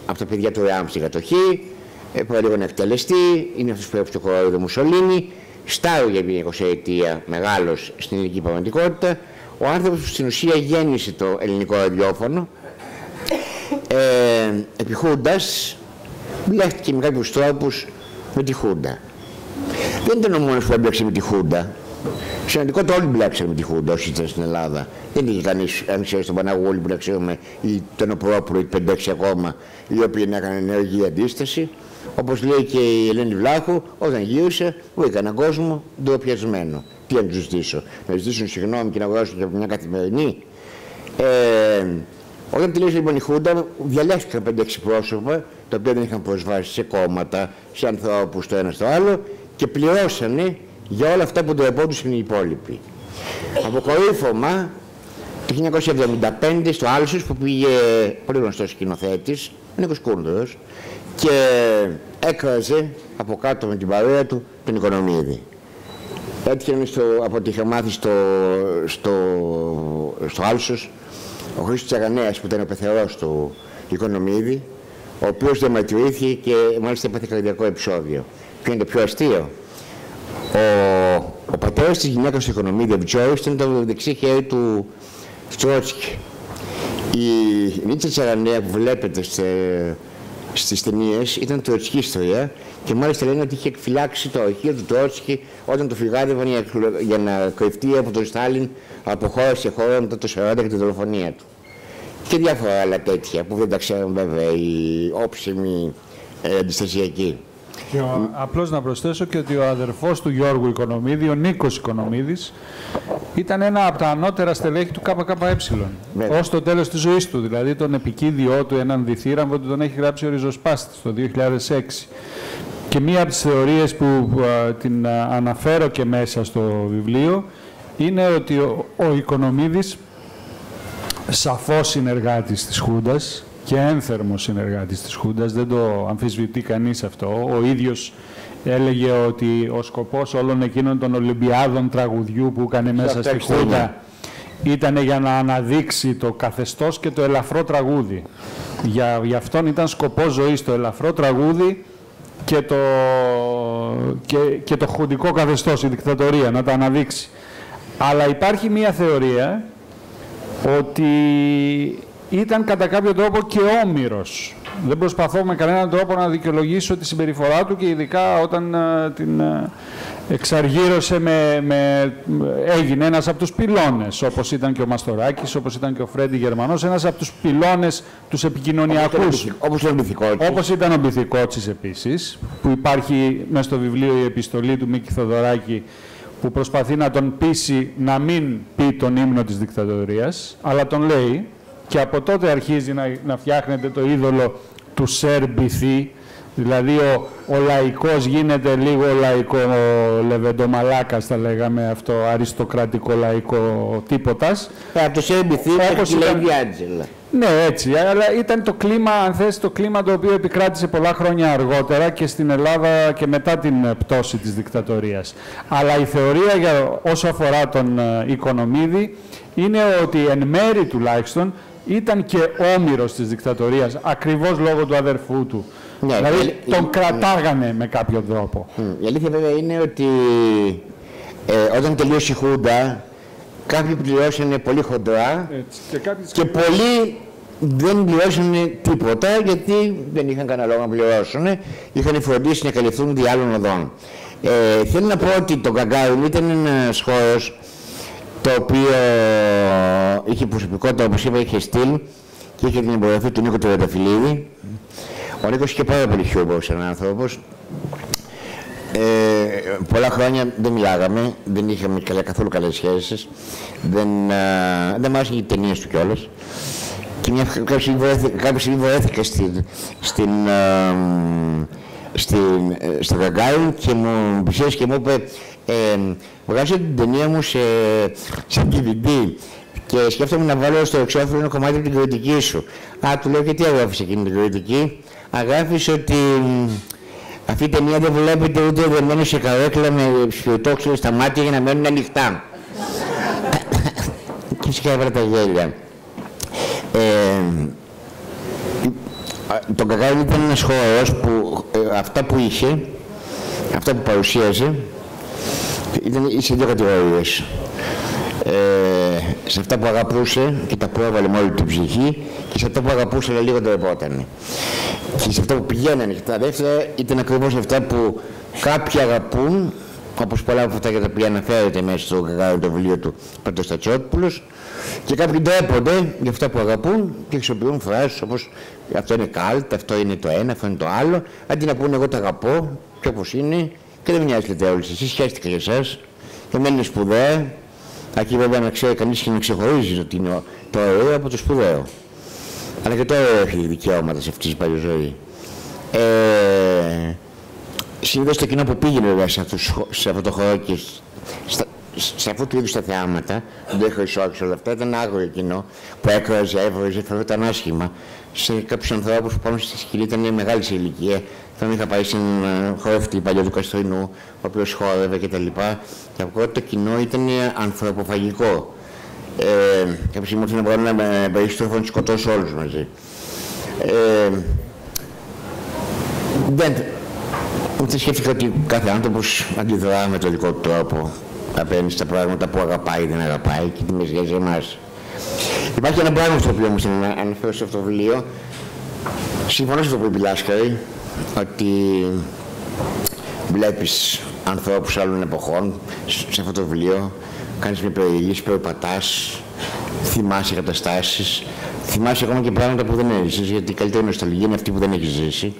από τα παιδιά του ΡΑΜ στην κατοχή, παραλίγο να εκτελεστεί, είναι αυτός που έπαιξε το κορόιδο Μουσολίνη, στάρου για μια 20ετία, μεγάλος στην ελληνική πραγματικότητα. Ο άνθρωπος που στην ουσία γέννησε το ελληνικό ραδιόφωνο, επί Χούντας, μπλέχτηκε με κάποιους τρόπους με τη Χούντα. Δεν ήταν ο μόνος που έμπλεξε με τη Χούντα. Σημαντικό όλοι μπλέξαν με τη Χούντα όσοι ήταν στην Ελλάδα. Δεν είχε κανείς, αν ξέρει τον Παναγούλη που να ξέρουμε, ή τον Οπρόπουλο ή 5-6 ακόμα, οι οποίοι έκαναν ενεργή αντίσταση. Όπως λέει και η Ελένη Βλάχου, όταν γύρισε, βρήκα έναν κόσμο ντροπιασμένο. Τι να του ζητήσω, να ζητήσουν συγγνώμη και να αγοράσουν και από μια καθημερινή. Όταν τελείωσε λοιπόν η Χούντα, διαλέχθηκαν 5-6 πρόσωπα, τα οποία δεν είχαν προσβάσει σε κόμματα, σε ανθρώπους το ένα στο άλλο και πληρώσανε για όλα αυτά που ντρεπόντουσαν οι υπόλοιποι. Αποκορύφωμα, το 1975 στο Άλσος που πήγε πολύ γνωστός σκηνοθέτης, ο Νίκος Κούρντορος, και έκραζε από κάτω με την παρέα του τον Οικονομίδη. Έτυχε από ό,τι είχα μάθει στο Άλσος ο Χρήστος Τσαγανέας που ήταν ο πεθερός του Οικονομίδη, ο οποίος διαμαρτυρήθηκε και μάλιστα έπαθε καρδιακό επεισόδιο. Ποιο είναι το πιο αστείο? Ο πατέρας της γυναίκας του Οικονομίδη, ο Βιτζόρης, ήταν το δεξί χέρι του Τρότσκι. Η Νίτσα Τσαγανέα που βλέπετε στις ταινίες ήταν τροτσκίστρια και μάλιστα λένε ότι είχε εκφυλάξει το αρχείο του Τρότσκι όταν το φυγάδευαν για να κρυφτεί από τον Στάλιν από χώρα σε χώρα μετά το 1940 και τη δολοφονία του. Και διάφορα άλλα τέτοια που δεν τα ξέρουν βέβαια οι όψιμοι αντιστασιακοί. Απλώς να προσθέσω και ότι ο αδερφός του Γιώργου Οικονομίδη, ο Νίκος Οικονομίδης, ήταν ένα από τα ανώτερα στελέχη του ΚΚΕ, ως το τέλος της ζωής του. Δηλαδή τον επικίδιό του, έναν διθύραμβο, τον έχει γράψει ο Ριζοσπάστης το 2006. Και μία από τις θεωρίες που την αναφέρω και μέσα στο βιβλίο είναι ότι ο Οικονομίδης, σαφώς συνεργάτης της Χούντας και ένθερμος συνεργάτης της Χούντας, δεν το αμφισβητεί κανείς αυτό. Ο ίδιος έλεγε ότι ο σκοπός όλων εκείνων των Ολυμπιάδων τραγουδιού που έκανε μέσα στη Χούντα ήταν για να αναδείξει το καθεστώς και το ελαφρό τραγούδι. Για αυτόν ήταν σκοπός ζωής το ελαφρό τραγούδι και το χουντικό καθεστώς, η δικτατορία, να τα αναδείξει. Αλλά υπάρχει μία θεωρία ότι ήταν κατά κάποιο τρόπο και όμηρος. Δεν προσπαθώ με κανέναν τρόπο να δικαιολογήσω τη συμπεριφορά του και ειδικά όταν την εξαργύρωσε έγινε ένας από τους πυλώνες, όπως ήταν και ο Μαστοράκης, όπως ήταν και ο Φρέντι Γερμανός, ένας από τους πυλώνες τους επικοινωνιακούς. Όπως ήταν ο Μπιθικότσης επίσης, που υπάρχει μέσα στο βιβλίο η επιστολή του Μίκη Θοδωράκη, που προσπαθεί να τον πείσει να μην πει τον ύμνο της δικτατορίας, αλλά τον λέει. Και από τότε αρχίζει να φτιάχνεται το είδωλο του Σερ Μπιθί, Δηλαδή ο λαϊκός γίνεται λίγο λαϊκό λεβεντομαλάκας, θα λέγαμε αυτό, αριστοκρατικό λαϊκό τίποτας. Από το CNBC και λέει Άντζελα. Ναι, έτσι, αλλά ήταν το κλίμα, αν θες, το κλίμα το οποίο επικράτησε πολλά χρόνια αργότερα και στην Ελλάδα και μετά την πτώση της δικτατορίας. Αλλά η θεωρία για όσο αφορά τον Οικονομίδη είναι ότι εν μέρη τουλάχιστον ήταν και όμηρος της δικτατορίας, ακριβώς λόγω του αδερφού του. Ναι, δηλαδή τον κρατάγανε με κάποιο τρόπο. Η αλήθεια βέβαια είναι ότι όταν τελείωσε η Χούντα, κάποιοι πληρώσανε πολύ χοντρά και πολλοί δεν πληρώσανε τίποτα γιατί δεν είχαν κανένα λόγο να πληρώσουν. Είχαν φροντίσει να καλυφθούν δι' άλλων οδών. Θέλω να πω ότι το Γκαγκάριν ήταν ένας χώρος το οποίο είχε προσωπικότητα, όπως είπα, είχε στυλ και είχε την υπογραφή του Νίκο Τριανταφυλλίδη. Ο Νίκος είχε πάρα πολύ χιούμορ σαν άνθρωπος. Πολλά χρόνια δεν μιλάγαμε, δεν είχαμε καθόλου καλές σχέσεις, δεν μ' άρεσαν οι ταινίες του κιόλας. Και κάποια στιγμή βρέθηκα στο Γκαγκάριν και μου πλησίασε και μου είπε βγάζω την ταινία μου σε DVD και σκέφτομαι να βάλω στο εξώφυλλο ένα κομμάτι από την κριτική σου. Του λέω και τι έγραφες εκείνη την κριτική? Γράφεις ότι αυτή η ταινία δεν βλέπετε ούτε δεμένο σε καρέκλα με σφιωτόξυλο στα μάτια για να μένουν ανοιχτά. Και φυσικά έβαλα τα γέλια. Το Γκαγκάριν ήταν ένας χώρος που αυτά που είχε, αυτά που παρουσίαζε, ήταν σε δύο κατηγορίες. Σε αυτά που αγαπούσε και τα πρόβαλε με όλη την ψυχή και σε αυτά που αγαπούσε αλλά λίγο το επότανε. Και σε αυτά που πηγαίνανε και τα δεύτερα ήταν ακριβώς αυτά που κάποιοι αγαπούν, όπως πολλά από αυτά για τα οποία αναφέρεται μέσα στο Γκαγκάριν το βιβλίο του Παντοστατσιόπουλος, και κάποιοι ντρέπονται για αυτά που αγαπούν και χρησιμοποιούν φράσεις όπως αυτό είναι καλτ, αυτό είναι το ένα, αυτό είναι το άλλο, αντί να πούνε εγώ τα αγαπώ και όπως είναι και δεν με νοιάζετε όλες εσείς, χαίρεστηκα για εσάς, και μένα είναι σπουδαία, εκεί βέβαια να ξέρει κανείς και να ξεχωρίζει ότι είναι το ωραίο από το σπουδαίο. Αλλά και το ωραίο έχει δικαιώματα σε αυτή τη παλιή ζωή. Συνήθως το κοινό που πήγαινε βέβαια σε αυτό το χώρο και σε αυτού του είδους τα θεάματα, δεν χρυσόξε όλα αυτά, ήταν άγριο κοινό που έκραζε, έβραζε, φοβόταν άσχημα. Σε κάποιους ανθρώπους που πάνω στη σκηνή ήταν μεγάλη σε ηλικία. Τον είχα πάει σε έναν χορευτή παλιό του Καστρινού, ο οποίος χόρευε κτλ. Και από το κοινό ήταν ανθρωποφαγικό. Κάποια στιγμή ήρθε να μπορεί να με περιστρέφω να σκοτώσω όλους μαζί. Δεν σκέφτηκα ότι κάθε άνθρωπος αντιδρά με τον δικό του τρόπο απέναντι στα πράγματα που αγαπάει ή δεν αγαπάει και τι με σχέση εμάς. Υπάρχει ένα πράγμα στο οποίο όμως να αναφέρω σε αυτό το βιβλίο. Συμφωνώ σε αυτό που είπε η Λάσκαρη, ότι βλέπεις ανθρώπους άλλων εποχών σε αυτό το βιβλίο, κάνεις μια περιηγήση, περπατάς, θυμάσαι καταστάσεις, θυμάσαι ακόμα και πράγματα που δεν έζησες, γιατί η καλύτερη νοσταλγία είναι αυτή που δεν έχεις ζήσει.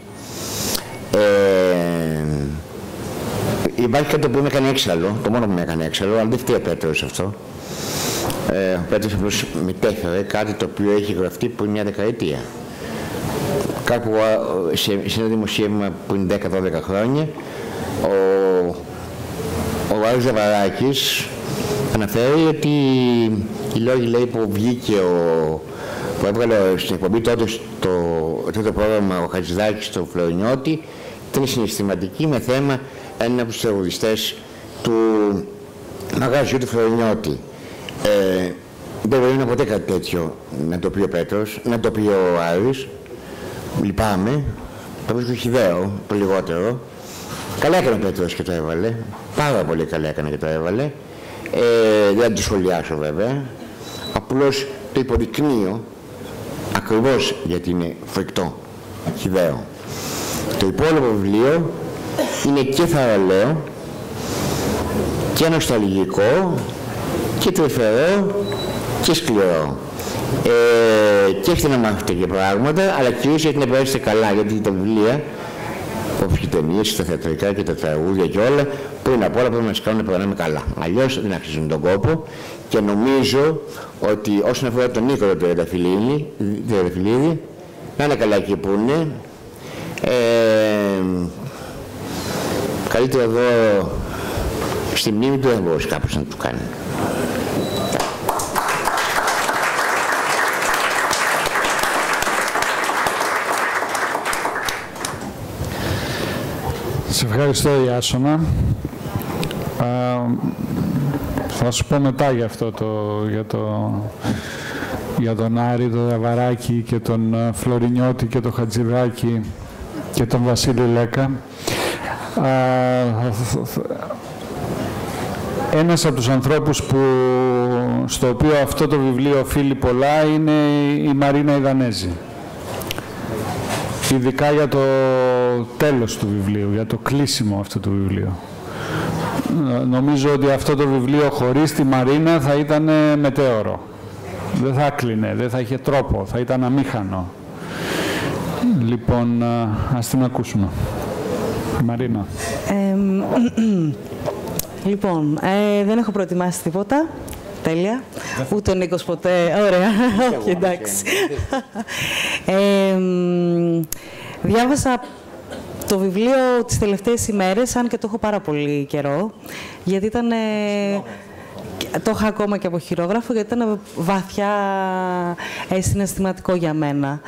Υπάρχει κάτι που με έκανε έξαλλο, το μόνο που με έκανε έξαλλο, αλλά δεν φταίει ο Πέτρος αυτό. Ο Πέτρος απλώς μετέφερε κάτι το οποίο έχει γραφτεί πριν μια δεκαετία. Κάπου σε ένα δημοσίευμα που είναι 10-12 χρόνια, ο Βάρης Ζαβαράκης αναφέρει ότι οι λόγοι λέει, που βγήκε που έβγαλε στην εκπομπή τότε το πρόγραμμα ο Χατζηδάκης στο Φλωρινιώτη ήταν συναισθηματική με θέμα έναν από τους τραγουδιστές του μαγαζιού του Φλωρινιώτη. Δεν μπορεί να ποτέ κάτι τέτοιο να το πει ο Πέτρος, να το πει ο Άρης. Λυπάμαι, το βρίσκω χυδαίο, το λιγότερο. Καλά έκανε ο Πέτρος και το έβαλε, πάρα πολύ καλά έκανε και το έβαλε. Δεν το σχολιάσω βέβαια, απλώς το υποδεικνύω ακριβώς γιατί είναι φρικτό, χυδαίο. Το υπόλοιπο βιβλίο είναι και θαραλέο και νοσταλγικό και τρυφερό και σκληρό. Και έχετε να μάθετε και πράγματα, αλλά κυρίως έχετε να περάσετε καλά, γιατί τα βιβλία, όπως και οι ταινίες, τα θεατρικά και τα τραγούδια και όλα, πριν απ' όλα πρέπει να μας κάνουν να περνάμε καλά. Αλλιώς δεν αξίζουν τον κόπο και νομίζω ότι όσον αφορά τον Νίκο Τριανταφυλλίδη, να είναι καλά εκεί που είναι, Καλύτερο εδώ στη μνήμη του δεν μπορούσε κάποιος να του κάνει. Σε ευχαριστώ, Ιάσονα. Θα σου πω μετά για αυτό για τον Άρη, τον Δαβαράκη και τον Φλωρινιώτη και τον Χατζηδάκη και τον Βασίλη Λέκα. Ένας από τους ανθρώπους στο οποίο αυτό το βιβλίο οφείλει πολλά είναι η Μαρίνα Ιδανέζη. Ειδικά για το τέλος του βιβλίου, για το κλείσιμο αυτού του βιβλίου. Νομίζω ότι αυτό το βιβλίο χωρίς τη Μαρίνα θα ήταν μετέωρο. Δεν θα κλείνε, δεν θα είχε τρόπο, θα ήταν αμήχανο. Λοιπόν, ας την ακούσουμε. Μαρίνα. Λοιπόν, δεν έχω προετοιμάσει τίποτα. Τέλεια. Ούτε ο Νίκος ποτέ. Ωραία. Όχι, εντάξει. Διάβασα το βιβλίο τις τελευταίες ημέρες, αν και το έχω πάρα πολύ καιρό, γιατί ήταν... Το είχα ακόμα και από χειρόγραφο, γιατί ήταν βαθιά συναισθηματικό για μένα.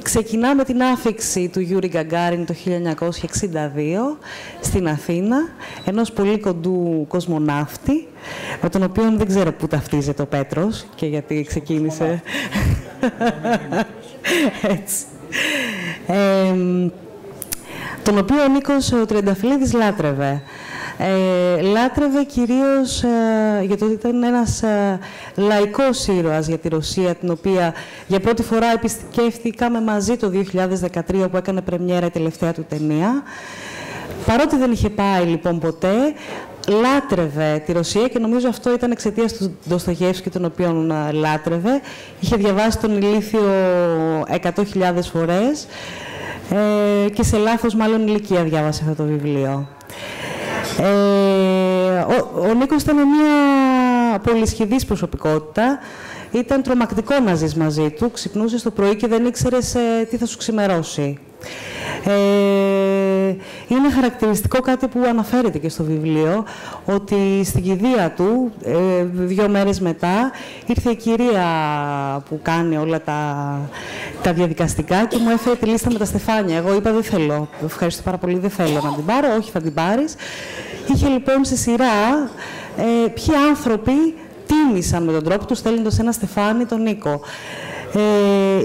Ξεκινά με την άφιξη του Γιούρι Γκαγκάριν το 1962 στην Αθήνα, ενός πολύ κοντού κοσμοναύτη, με τον οποίο δεν ξέρω πού ταυτίζεται ο Πέτρος και γιατί ξεκίνησε έτσι. Τον οποίο ο Νίκος ο Τριανταφυλλίδης λάτρευε. Λάτρευε κυρίως γιατί ήταν ένας λαϊκός ήρωας για τη Ρωσία, την οποία για πρώτη φορά επισκέφθηκαμε μαζί το 2013, όπου έκανε πρεμιέρα η τελευταία του ταινία. Παρότι δεν είχε πάει λοιπόν ποτέ, λάτρευε τη Ρωσία και νομίζω αυτό ήταν εξαιτίας του Ντοστογεύσκη, τον οποίον λάτρευε. Είχε διαβάσει τον Ηλίθιο 100.000 φορές και σε λάθος μάλλον ηλικία διάβασε αυτό το βιβλίο. Ο Νίκος ήταν μια πολυσχηδής προσωπικότητα. Ήταν τρομακτικό να ζεις μαζί του. Ξυπνούσες το πρωί και δεν ήξερες τι θα σου ξημερώσει. Είναι χαρακτηριστικό κάτι που αναφέρεται και στο βιβλίο, ότι στην κηδεία του, 2 μέρες μετά, ήρθε η κυρία που κάνει όλα τα διαδικαστικά και μου έφερε τη λίστα με τα στεφάνια. Εγώ είπα δεν θέλω, ευχαριστώ πάρα πολύ, δεν θέλω να την πάρω, όχι θα την πάρεις. Είχε λοιπόν στη σειρά ποιοι άνθρωποι τίμησαν με τον τρόπο του στέλνοντας ένα στεφάνι τον Νίκο.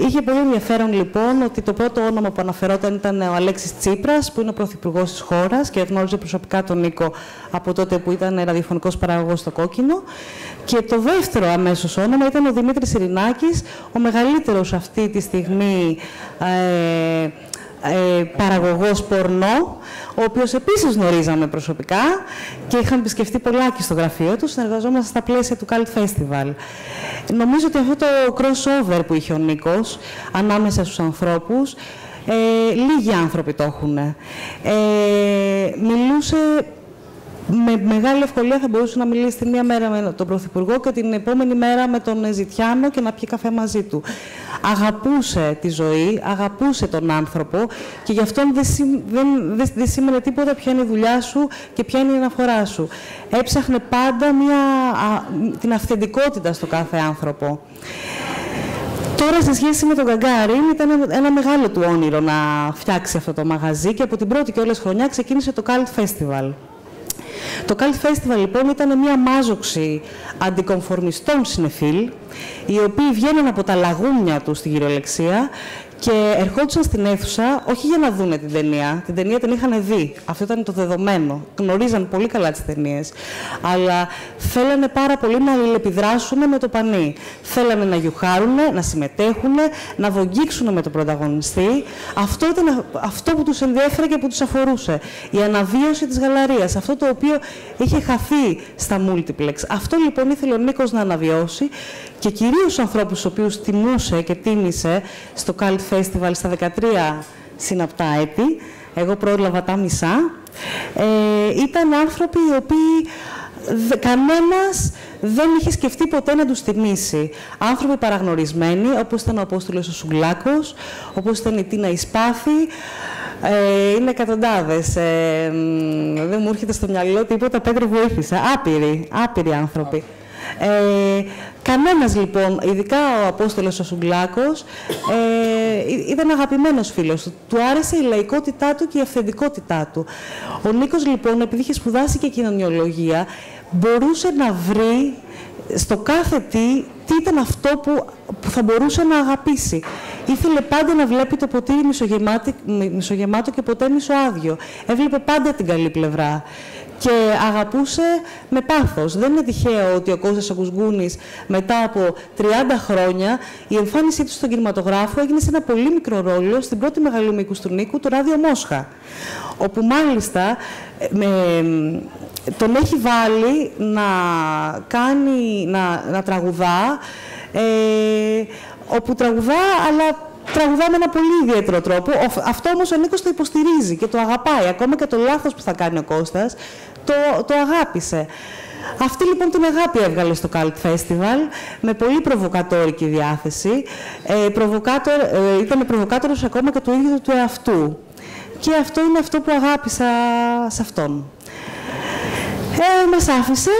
Είχε πολύ ενδιαφέρον λοιπόν ότι το πρώτο όνομα που αναφερόταν ήταν ο Αλέξης Τσίπρας, που είναι ο πρωθυπουργός της χώρας και γνώριζε προσωπικά τον Νίκο από τότε που ήταν ραδιοφωνικός παραγωγός στο Κόκκινο. Και το δεύτερο αμέσως όνομα ήταν ο Δημήτρης Ειρηνάκης, ο μεγαλύτερος αυτή τη στιγμή παραγωγός πορνό, ο οποίος επίσης γνωρίζαμε προσωπικά και είχαμε επισκεφτεί πολλάκι στο γραφείο του, συνεργαζόμαστε στα πλαίσια του Cult Festival. Νομίζω ότι αυτό το crossover που είχε ο Νίκος ανάμεσα στους ανθρώπους, λίγοι άνθρωποι το έχουν. Μιλούσε με μεγάλη ευκολία, θα μπορούσε να μιλήσει τη μία μέρα με τον Πρωθυπουργό και την επόμενη μέρα με τον Ζητιάνο και να πιει καφέ μαζί του. Αγαπούσε τη ζωή, αγαπούσε τον άνθρωπο και γι' αυτό δεν σήμαινε τίποτα ποια είναι η δουλειά σου και ποια είναι η αναφορά σου. Έψαχνε πάντα την αυθεντικότητα στο κάθε άνθρωπο. Τώρα, σε σχέση με τον Γκαγκάριν, ήταν ένα μεγάλο του όνειρο να φτιάξει αυτό το μαγαζί και από την πρώτη και όλες χρονιά ξεκίνησε το Cult Festival. Το Cult Festival, λοιπόν, ήταν μια μάζοξη αντικομφορμιστών συνεφίλ, οι οποίοι βγαίνουν από τα λαγούμια τους στην κυριολεξία και ερχόντουσαν στην αίθουσα, όχι για να δούνε την ταινία. Την ταινία την είχαν δει. Αυτό ήταν το δεδομένο. Γνωρίζαν πολύ καλά τις ταινίες. Αλλά θέλανε πάρα πολύ να αλληλεπιδράσουν με το πανί. Θέλανε να γιουχάρουν, να συμμετέχουν, να βογγίξουν με τον πρωταγωνιστή. Αυτό ήταν αυτό που τους ενδιέφερε και που τους αφορούσε. Η αναβίωση της γαλαρίας. Αυτό το οποίο είχε χαθεί στα multiplex. Αυτό λοιπόν ήθελε ο Νίκος να αναβιώσει και κυρίως τους ανθρώπους τους οποίους τιμούσε και τίμησε στο Cult Festival στα 13 συναπτά έτη, εγώ πρόλαβα τα μισά, ήταν άνθρωποι οι οποίοι κανένας δεν είχε σκεφτεί ποτέ να τους τιμήσει. Άνθρωποι παραγνωρισμένοι, όπως ήταν ο Απόστολος ο Σουγκλάκος, όπως ήταν η Τίνα η Σπάθη, είναι εκατοντάδες. Δεν μου έρχεται στο μυαλό τίποτα, Πέτρο βοήθησε. Άπειροι άνθρωποι. Κανένας λοιπόν, ειδικά ο Απόστολος ο Σουγκλάκος, ήταν αγαπημένος φίλος του. Του άρεσε η λαϊκότητά του και η αυθεντικότητά του. Ο Νίκος λοιπόν, επειδή είχε σπουδάσει και κοινωνιολογία, μπορούσε να βρει στο κάθε τι ήταν αυτό που θα μπορούσε να αγαπήσει. Ήθελε πάντα να βλέπει το ποτήρι μισογεμάτο και ποτέ μισοάδιο. Έβλεπε πάντα την καλή πλευρά. Και αγαπούσε με πάθος. Δεν είναι τυχαίο ότι ο Κώστας ο Γκουσγκούνης μετά από 30 χρόνια η εμφάνισή του στον κινηματογράφο έγινε σε ένα πολύ μικρό ρόλο στην πρώτη μεγαλού μήκους του Νίκου, το Ράδιο Μόσχα. Όπου μάλιστα τον έχει βάλει να τραγουδά, όπου τραγουδά, αλλά τραγουδά με ένα πολύ ιδιαίτερο τρόπο. Αυτό όμως ο Νίκος το υποστηρίζει και το αγαπάει. Ακόμα και το λάθος που θα κάνει ο Κώστας, το αγάπησε. Αυτή λοιπόν την αγάπη έβγαλε στο Cult Festival με πολύ προβοκατόρικη διάθεση. Ήταν προβοκάτορος ακόμα και του ίδιου του εαυτού. Και αυτό είναι αυτό που αγάπησα σε αυτόν. Μας άφησε.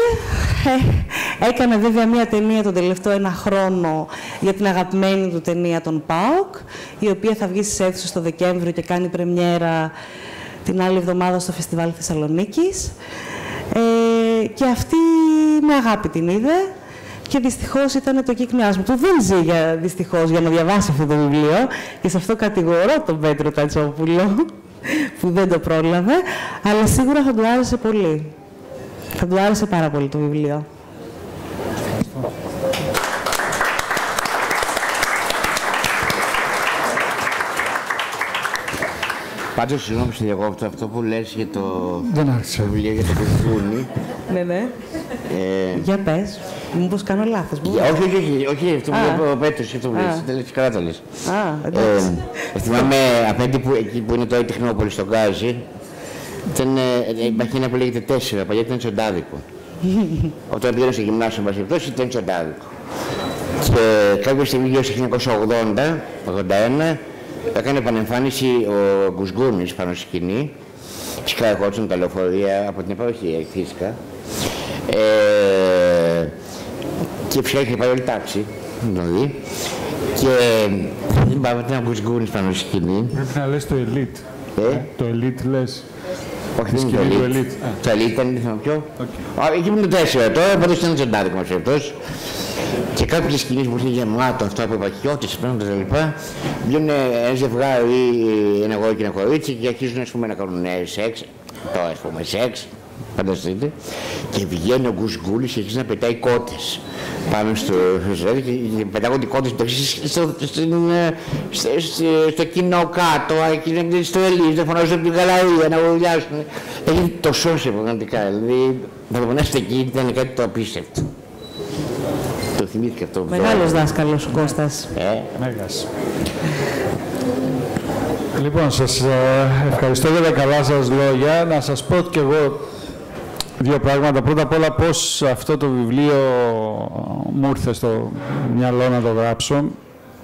Έκανε βέβαια μία ταινία τον τελευταίο 1 χρόνο για την αγαπημένη του ταινία των ΠΑΟΚ, η οποία θα βγει στις αίθουσες το Δεκέμβριο και κάνει πρεμιέρα την άλλη εβδομάδα στο Φεστιβάλ Θεσσαλονίκης. Και αυτή με αγάπη την είδε και δυστυχώς ήταν το κύκνιάσμα του. Δεν ζει δυστυχώς για να διαβάσει αυτό το βιβλίο και σε αυτό κατηγορώ τον Πέτρο Τατσόπουλο που δεν το πρόλαβε, αλλά σίγουρα θα του άρεσε πολύ. Θα του άρεσε πάρα πολύ το βιβλίο. Πάντως, συγγνώμη σε διακόπτω, αυτό που λες για το βιβλίο για το Γκουσγκούνη. Ναι. Για πες. Μήπως κάνω λάθος. Όχι, αυτό που είπε ο Πέτρος, αυτό που λες. Καλά το λες. Εντάξει. Θυμάμαι απέναντι εκεί που είναι τώρα η Τεχνόπολη στον Γκάζι, υπάρχει ένα που λέγεται 4, παλιά ήταν τσοντάδικο. Όταν πήγαινα στο γυμνάσιο, εν πάση ήταν τσοντάδικο. Και κάποια στιγμή, γύρω στο 1980-81, έκανε επανεμφάνιση ο Γκουσγκούνης πάνω στη σκηνή. Φυσικά ερχόντουσαν τα λεωφορεία από την επαρχία, φυσικά. Και φυσικά είχε πάει όλη τάξη, να το δει. Και δεν πάμε να Γκουσγκούνης πάνω στη σκηνή. Πρέπει να λες το Elite. Το Elite λες. Όχι, δεν είναι το Elite. Το Elite ήταν πιο. Εκεί που είναι το 4 τώρα, οπότε ήταν τσοντάδικο μας αυτός. Και κάποιες σκηνές που είναι γεμάτο αυτά από επαρχιώτες, πράγματα κτλ. Βγαίνουν ένα ζευγάρι, ένα αγόρι και ένα κορίτσι και αρχίζουν να κάνουν σεξ. Τώρα ας πούμε σεξ, φανταστείτε. Και βγαίνει ο Γκουσγκούλης και αρχίζει να πετάει κότες πάνω στο ζευγάρι και πετάγονται οι κότες στο κοινό κάτω, στο Ελίζ, δεν φωνάζουν από την γαλαρία να γουρλιάσουν. Έχει το σώσει πραγματικά, δηλαδή να το πονέσετε εκεί ήταν κάτι το απίστευτο. Το θυμήθηκε αυτό. Μεγάλος δάσκαλος ο Κώστας. Μέγας. Λοιπόν, σας ευχαριστώ για τα καλά σας λόγια. Να σας πω κι εγώ 2 πράγματα. Πρώτα απ' όλα πώς αυτό το βιβλίο μου ήρθε στο μυαλό να το γράψω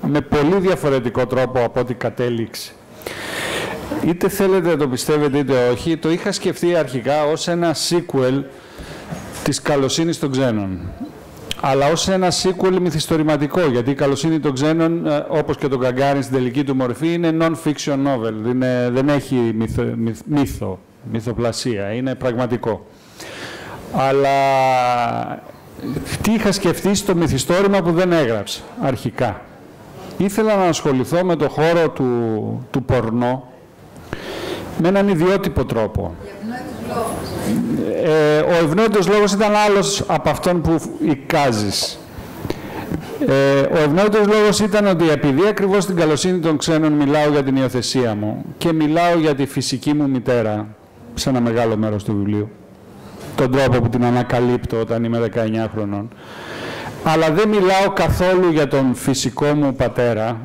με πολύ διαφορετικό τρόπο από ό,τι κατέληξε. Είτε θέλετε να το πιστεύετε είτε όχι, το είχα σκεφτεί αρχικά ως ένα sequel της Καλοσύνης των Ξένων. Αλλά ως ένα sequel μυθιστορηματικό, γιατί η Καλοσύνη των Ξένων, όπως και το Γκαγκάριν στην τελική του μορφή, είναι non-fiction novel, δεν έχει μυθοπλασία, είναι πραγματικό. Αλλά τι είχα σκεφτεί στο μυθιστόρημα που δεν έγραψα αρχικά. Ήθελα να ασχοληθώ με το χώρο του πορνό με έναν ιδιότυπο τρόπο. Ο ευνόητος λόγος ήταν άλλος από αυτόν που εικάζεις. Ο ευνόητος λόγος ήταν ότι επειδή ακριβώς στην Καλοσύνη των Ξένων μιλάω για την υιοθεσία μου και μιλάω για τη φυσική μου μητέρα σε ένα μεγάλο μέρος του βιβλίου, τον τρόπο που την ανακαλύπτω όταν είμαι 19 χρονών, αλλά δεν μιλάω καθόλου για τον φυσικό μου πατέρα,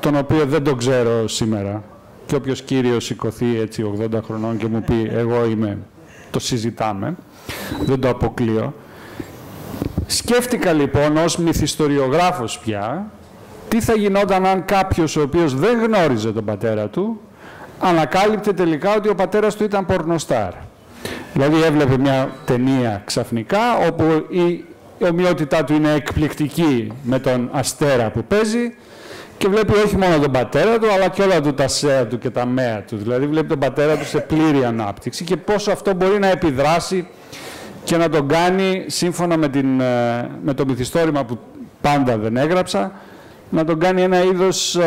τον οποίο δεν τον ξέρω σήμερα. Και όποιος κύριος σηκωθεί έτσι 80 χρονών και μου πει εγώ είμαι το συζητάμε, δεν το αποκλείω. Σκέφτηκα λοιπόν ως μυθιστοριογράφος πια, τι θα γινόταν αν κάποιος ο οποίος δεν γνώριζε τον πατέρα του, ανακάλυπτε τελικά ότι ο πατέρας του ήταν πορνοστάρ. Δηλαδή έβλεπε μια ταινία ξαφνικά, όπου η ομοιότητά του είναι εκπληκτική με τον αστέρα που παίζει και βλέπει όχι μόνο τον πατέρα του, αλλά και όλα του τα σέα του και τα μέα του. Δηλαδή βλέπει τον πατέρα του σε πλήρη ανάπτυξη και πόσο αυτό μπορεί να επιδράσει και να τον κάνει, σύμφωνα με το μυθιστόρημα που πάντα δεν έγραψα, να τον κάνει ένα είδος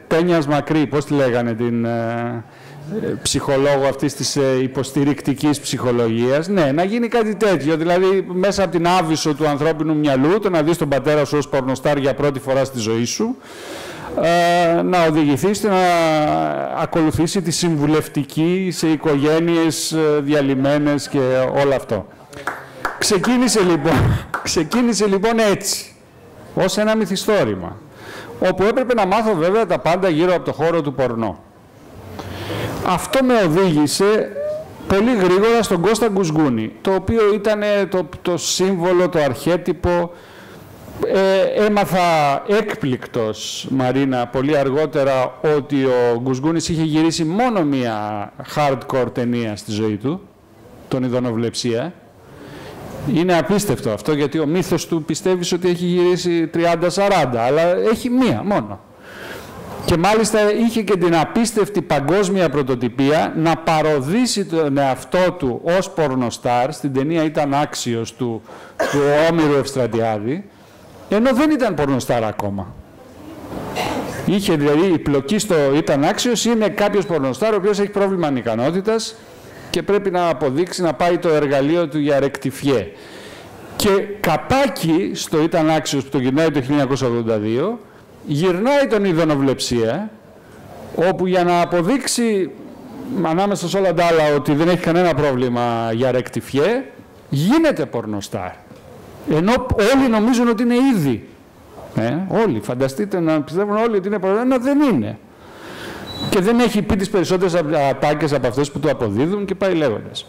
τένιας μακρύ, πώς τη λέγανε την ψυχολόγο αυτής της υποστηρικτικής ψυχολογίας. Ναι, να γίνει κάτι τέτοιο, δηλαδή μέσα από την άβυσσο του ανθρώπινου μυαλού, το να δεις τον πατέρα σου ως πορνοστάρ για πρώτη φορά στη ζωή σου, να οδηγηθεί στο να ακολουθήσει τη συμβουλευτική σε οικογένειες διαλυμένες και όλο αυτό. Ξεκίνησε λοιπόν έτσι, ως ένα μυθιστόρημα, όπου έπρεπε να μάθω βέβαια τα πάντα γύρω από το χώρο του πορνό. Αυτό με οδήγησε πολύ γρήγορα στον Κώστα Γκουσγκούνη, το οποίο ήταν το σύμβολο, το αρχέτυπο. Έμαθα έκπληκτος, Μαρίνα, πολύ αργότερα, ότι ο Γκουσγκούνης είχε γυρίσει μόνο μία hardcore ταινία στη ζωή του, τον Ειδωνοβλεψία. Είναι απίστευτο αυτό, γιατί ο μύθος του πιστεύεις ότι έχει γυρίσει 30-40, αλλά έχει μία μόνο. Και μάλιστα είχε και την απίστευτη παγκόσμια πρωτοτυπία να παροδίσει τον εαυτό του ως πορνοστάρ, στην ταινία «Ήταν άξιος» του Όμηρου Ευστρατιάδη, ενώ δεν ήταν πορνοστάρ ακόμα. Είχε δηλαδή η πλοκή στο «Ήταν άξιος» είναι κάποιος πορνοστάρ ο οποίος έχει πρόβλημα ανικανότητας και πρέπει να αποδείξει να πάει το εργαλείο του για ρεκτιφιέ. Και καπάκι στο «Ήταν άξιος» που το γυρνάει το 1982, γυρνάει τον Ειδωνοβλεψία, όπου για να αποδείξει ανάμεσα σε όλα τα άλλα ότι δεν έχει κανένα πρόβλημα για ρεκτιφιέ, γίνεται πορνοστάρ. Ενώ όλοι νομίζουν ότι είναι ήδη. Όλοι, φανταστείτε να πιστεύουν όλοι ότι είναι πορνοστάρ, ενώ δεν είναι. Και δεν έχει πει τις περισσότερες ατάκες από αυτές που το αποδίδουν και πάει λέγοντας.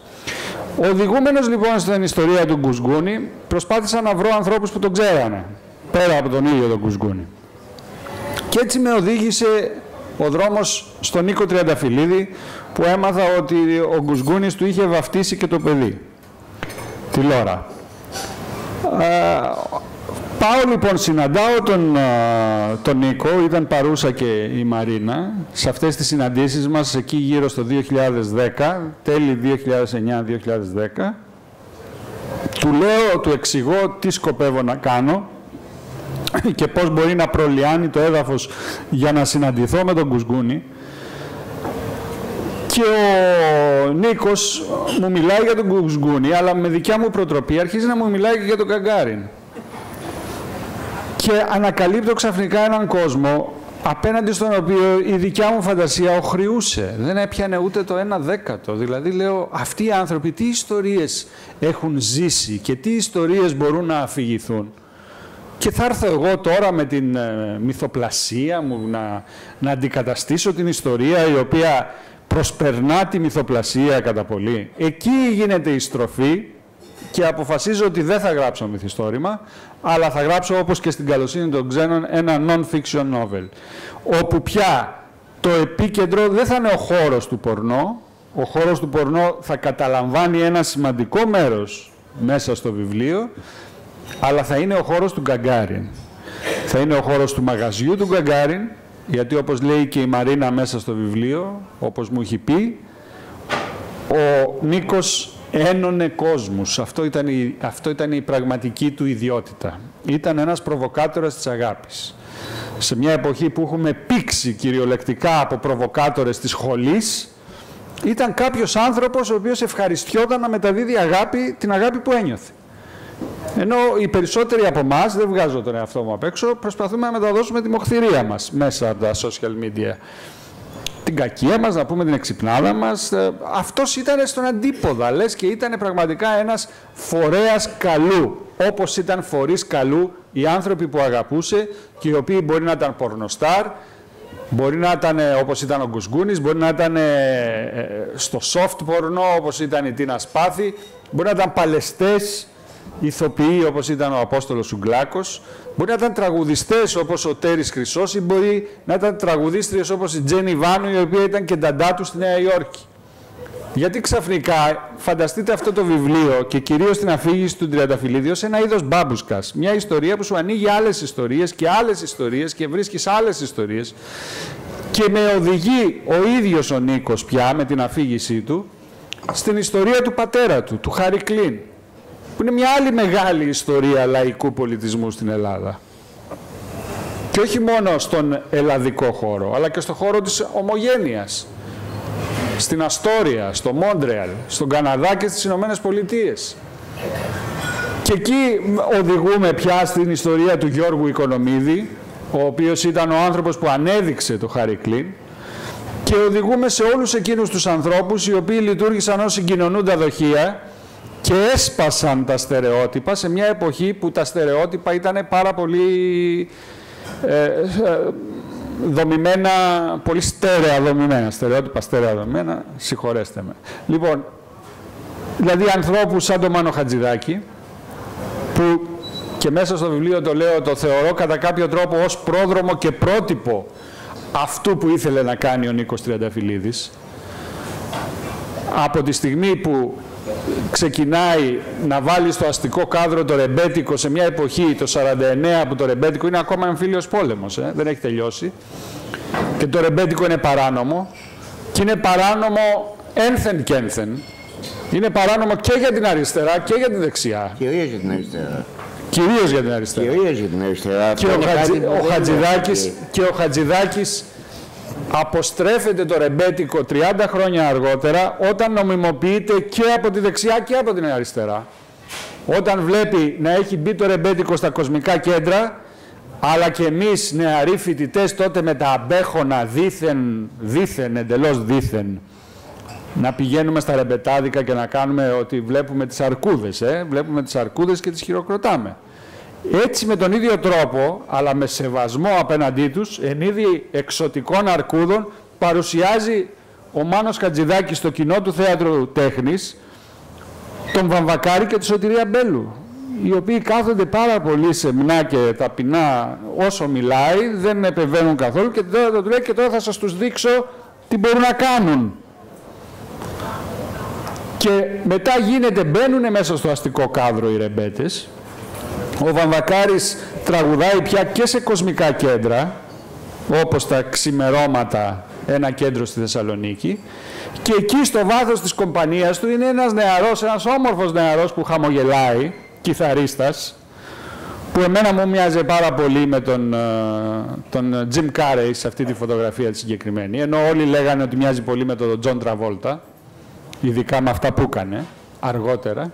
Οδηγούμενος λοιπόν στην ιστορία του Γκουσγκούνη, προσπάθησα να βρω ανθρώπους που τον ξέρανε, πέρα από τον ίδιο τον Γκουσγκούνη. Και έτσι με οδήγησε ο δρόμος στον Νίκο Τριανταφυλλίδη, που έμαθα ότι ο Γκουσγκούνης του είχε βαφτίσει και το παιδί, τη Λόρα. Πάω λοιπόν, συναντάω τον Νίκο, ήταν παρούσα και η Μαρίνα, σε αυτές τις συναντήσεις μας εκεί γύρω στο 2010, τέλη 2009-2010. Του εξηγώ τι σκοπεύω να κάνω και πώς μπορεί να προλιάνει το έδαφος για να συναντηθώ με τον Γκουσγκούνη. Και ο Νίκος μου μιλάει για τον Γκουσγκούνη, αλλά με δικιά μου προτροπή αρχίζει να μου μιλάει και για τον Γκαγκάριν. Και ανακαλύπτω ξαφνικά έναν κόσμο απέναντι στον οποίο η δικιά μου φαντασία οχρειούσε. Δεν έπιανε ούτε το 1/10. Δηλαδή λέω, αυτοί οι άνθρωποι τι ιστορίες έχουν ζήσει και τι ιστορίες μπορούν να αφηγηθούν. Και θα έρθω εγώ τώρα με την μυθοπλασία μου να αντικαταστήσω την ιστορία η οποία προσπερνά τη μυθοπλασία κατά πολύ. Εκεί γίνεται η στροφή και αποφασίζω ότι δεν θα γράψω μυθιστόρημα, αλλά θα γράψω, όπως και στην Καλοσύνη των Ξένων, ένα non-fiction novel, όπου πια το επίκεντρο δεν θα είναι ο χώρος του πορνό. Ο χώρος του πορνό θα καταλαμβάνει ένα σημαντικό μέρος μέσα στο βιβλίο, αλλά θα είναι ο χώρος του Γκαγκάριν. Θα είναι ο χώρος του μαγαζιού του Γκαγκάριν, γιατί όπως λέει και η Μαρίνα μέσα στο βιβλίο, όπως μου έχει πει, ο Νίκος ένωνε κόσμους. Αυτό ήταν η πραγματική του ιδιότητα. Ήταν ένας προβοκάτορας της αγάπης. Σε μια εποχή που έχουμε πήξει κυριολεκτικά από προβοκάτορες της σχολής, ήταν κάποιος άνθρωπος ο οποίος ευχαριστιόταν να μεταδίδει αγάπη, την αγάπη που ένιωθε. Ενώ οι περισσότεροι από εμάς, δεν βγάζω τον εαυτό μου απ' έξω, προσπαθούμε να μεταδώσουμε τη μοχθηρία μας μέσα από τα social media. Την κακία μας, να πούμε την εξυπνάδα μας. Αυτός ήταν στον αντίποδα, λες, και ήταν πραγματικά ένας φορέας καλού. Όπως ήταν φορείς καλού οι άνθρωποι που αγαπούσε και οι οποίοι μπορεί να ήταν πορνοστάρ, Μπορεί να ήταν όπως ήταν ο Γκουσγκούνης, μπορεί να ήταν στο soft πορνό όπως ήταν η Τίνα Σπάθη, μπορεί να ήταν παλαιστές ηθοποιοί όπως ήταν ο Απόστολος Ουγκλάκος, μπορεί να ήταν τραγουδιστές όπως ο Τέρης Χρυσός ή μπορεί να ήταν τραγουδίστριες όπως η Τζένι Βάνου, η οποία ήταν και νταντά του στη Νέα Υόρκη. Γιατί ξαφνικά φανταστείτε αυτό το βιβλίο και κυρίως την αφήγηση του Τριανταφυλλίδη ως ένα είδος μπάμπουσκας. Μια ιστορία που σου ανοίγει άλλες ιστορίες και άλλες ιστορίες και βρίσκεις άλλες ιστορίες και με οδηγεί ο ίδιος ο Νίκος πια με την αφήγησή του στην ιστορία του πατέρα του, του Χάρη Κλίν, που είναι μια άλλη μεγάλη ιστορία λαϊκού πολιτισμού στην Ελλάδα. Και όχι μόνο στον ελλαδικό χώρο, αλλά και στον χώρο της ομογένειας. Στην Αστόρια, στο Μόντρεαλ, στον Καναδά και στις Ηνωμένες Πολιτείες. Και εκεί οδηγούμε πια στην ιστορία του Γιώργου Οικονομίδη, ο οποίος ήταν ο άνθρωπος που ανέδειξε το Χάρη Κλίν, και οδηγούμε σε όλους εκείνους τους ανθρώπους οι οποίοι λειτουργήσαν ως συγκοινωνούντα δοχεία και έσπασαν τα στερεότυπα σε μια εποχή που τα στερεότυπα ήταν πάρα πολύ δομημένα, πολύ στέρεα δομημένα, στερεότυπα στέρεα δομημένα, συγχωρέστε με. Λοιπόν, δηλαδή ανθρώπους σαν τον Μάνο Χατζηδάκη, που και μέσα στο βιβλίο το λέω, το θεωρώ κατά κάποιο τρόπο ως πρόδρομο και πρότυπο αυτού που ήθελε να κάνει ο Νίκος Τριανταφυλλίδης, από τη στιγμή που ξεκινάει να βάλει στο αστικό κάδρο το ρεμπέτικο σε μια εποχή, το 49, που το ρεμπέτικο είναι ακόμα εμφύλιος πόλεμος, δεν έχει τελειώσει, και το ρεμπέτικο είναι παράνομο, και είναι παράνομο ένθεν και ένθεν. Είναι παράνομο και για την αριστερά και για την δεξιά. Κυρίως για την αριστερά. Κυρίως για την αριστερά. Κυρίως για την αριστερά. Και ο Χατζηδάκης αποστρέφεται το ρεμπέτικο 30 χρόνια αργότερα, όταν νομιμοποιείται και από τη δεξιά και από την αριστερά. Όταν βλέπει να έχει μπει το ρεμπέτικο στα κέντρα, αλλά και εμείς νεαροί φοιτητές τότε με τα αμπέχωνα δήθεν, εντελώς δήθεν, να πηγαίνουμε στα ρεμπετάδικα και να κάνουμε ότι βλέπουμε τις αρκούδες, βλέπουμε τις αρκούδες και τις χειροκροτάμε. Έτσι με τον ίδιο τρόπο, αλλά με σεβασμό απέναντί τους, εν είδη εξωτικών αρκούδων, παρουσιάζει ο Μάνος Χατζηδάκης στο κοινό του θέατρο τέχνης τον Βαμβακάρη και τη Σωτηρία Μπέλου, οι οποίοι κάθονται πάρα πολύ σεμνά και ταπεινά όσο μιλάει, δεν επεμβαίνουν καθόλου και τώρα του λέει και τώρα θα σας τους δείξω τι μπορούν να κάνουν. Και μετά μπαίνουν μέσα στο αστικό κάδρο οι ρεμπέτες. Ο Βαμβακάρης τραγουδάει πια και σε κοσμικά κέντρα, όπως τα Ξημερώματα, ένα κέντρο στη Θεσσαλονίκη, και εκεί στο βάθος της κομπανίας του είναι ένας νεαρός, ένας όμορφος νεαρός που χαμογελάει, κιθαρίστας, που εμένα μου μοιάζει πάρα πολύ με τον Jim Carrey σε αυτή τη φωτογραφία τη συγκεκριμένη, ενώ όλοι λέγανε ότι μοιάζει πολύ με τον Τζον Τραβόλτα, ειδικά με αυτά που έκανε αργότερα.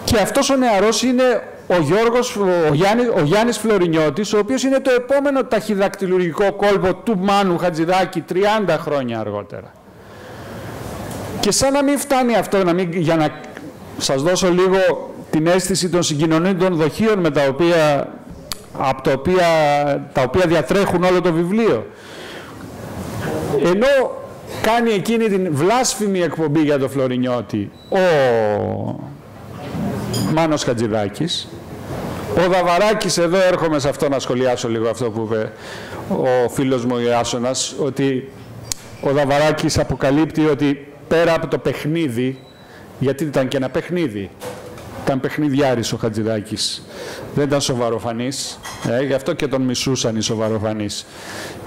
Και αυτός ο νεαρός είναι ο Γιάννης Φλωρινιώτης, ο οποίος είναι το επόμενο ταχυδακτηλουργικό κόλπο του Μάνου Χατζηδάκη 30 χρόνια αργότερα. Και σαν να μην φτάνει αυτό, για να σας δώσω λίγο την αίσθηση των συγκοινωνούντων δοχείων με τα οποία διατρέχουν όλο το βιβλίο. Ενώ κάνει εκείνη την βλάσφημη εκπομπή για το Φλωρινιώτη ο Μάνος Χατζηδάκης, ο Δαβαράκης, εδώ έρχομαι σε αυτό να σχολιάσω λίγο αυτό που είπε ο φίλος μου ο Ιάσονας, ότι ο Δαβαράκης αποκαλύπτει ότι πέρα από το παιχνίδι, γιατί ήταν και ένα παιχνίδι, ήταν παιχνιδιάρης ο Χατζηδάκης, δεν ήταν σοβαροφανής, γι' αυτό και τον μισούσαν οι σοβαροφανείς.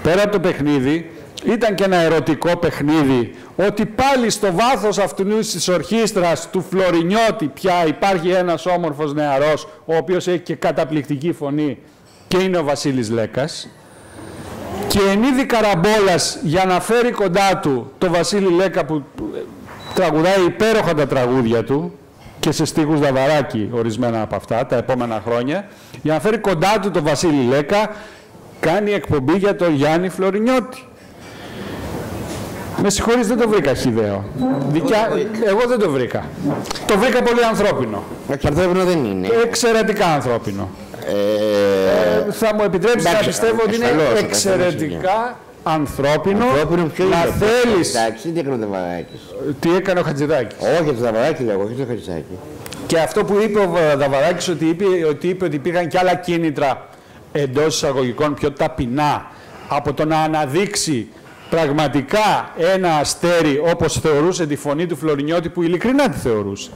Πέρα από το παιχνίδι, ήταν και ένα ερωτικό παιχνίδι, ότι πάλι στο βάθος αυτής της ορχήστρας του Φλωρινιώτη πια υπάρχει ένας όμορφος νεαρός, ο οποίος έχει και καταπληκτική φωνή, και είναι ο Βασίλης Λέκας. Και εν είδη καραμπόλας, για να φέρει κοντά του το Βασίλη Λέκα που τραγουδάει υπέροχα τα τραγούδια του, και σε στίχους Δαβαράκη ορισμένα από αυτά τα επόμενα χρόνια, για να φέρει κοντά του το Βασίλη Λέκα, κάνει εκπομπή για τον Γιάννη Φλωρινιώτη. Με συγχωρείς, δεν το βρήκα χυδαίο. Εγώ δεν το βρήκα. Το βρήκα πολύ ανθρώπινο. Ανθρώπινο δεν είναι. Εξαιρετικά ανθρώπινο. Θα μου επιτρέψει να πιστεύω ότι είναι εξαιρετικά ανθρώπινο να θέλεις... Εντάξει, τι έκανε ο Δαβαράκης. Τι έκανε ο Χατζηδάκης. Όχι, το Δαβαράκη λέγω, όχι το Χατζηδάκη. Και αυτό που είπε ο Δαβαράκης ότι είπε ότι υπήρχαν και άλλα κίνητρα εντός εισαγωγικών πιο ταπεινά από το να αναδείξει πραγματικά ένα αστέρι όπως θεωρούσε τη φωνή του Φλωρινιώτη, που ειλικρινά τη θεωρούσε.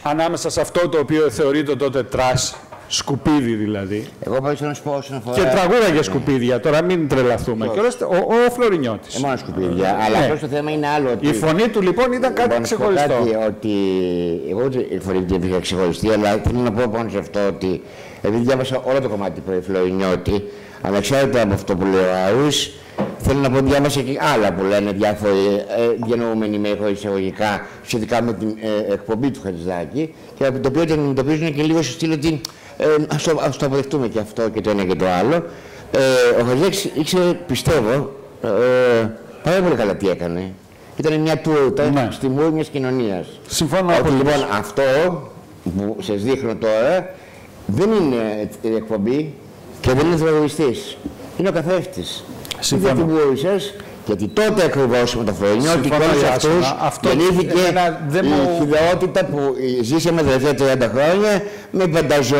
Ανάμεσα σε αυτό το οποίο θεωρείται τότε τρας, σκουπίδι δηλαδή. Εγώ πάω να σου πω όσον αφορά... Και τραγούδαγε σκουπίδια, τώρα μην τρελαθούμε. Και ο Φλωρινιώτης. Μόνο σκουπίδια, αλλά αυτό το θέμα είναι άλλο. Ότι... Η φωνή του λοιπόν ήταν κάτι ξεχωριστό. Κάτι, ότι... Εγώ η φωνή του δεν είχα ξεχωριστεί, αλλά θέλω να πω πάνω σε αυτό ότι επειδή διάβασα όλο το κομμάτι του Φλωρινιώτη, ανεξάρτητα από αυτό που λέει ο Αούς, θέλω να πω ότι διάβασα και άλλα που λένε διάφοροι διανοούμενοι με εισαγωγικά σχετικά με την εκπομπή του Χατζηδάκη, και το οποίο την αντιμετωπίζουν και λίγο στο στήλο ότι ας το αποδεχτούμε και αυτό και το ένα και το άλλο. Ο Χατζηδάκης ήξερε, πιστεύω, πάρα πολύ καλά τι έκανε. Ήταν μια τούρτα στη μούρη μιας κοινωνίας. Συμφωνώ. Ότι λοιπόν αυτό που σας δείχνω τώρα δεν είναι εκπομπή και δεν είναι τραγουδιστής. Είναι ο καθρέφτης. Συμφωνώ. Γιατί μπορούσες, γιατί τότε ακριβώς με το Φλωρινιώτη και όλους αυτούς γεννήθηκε η χειδαιότητα που ζήσαμε τα τελευταία 30 χρόνια με Πανταζό,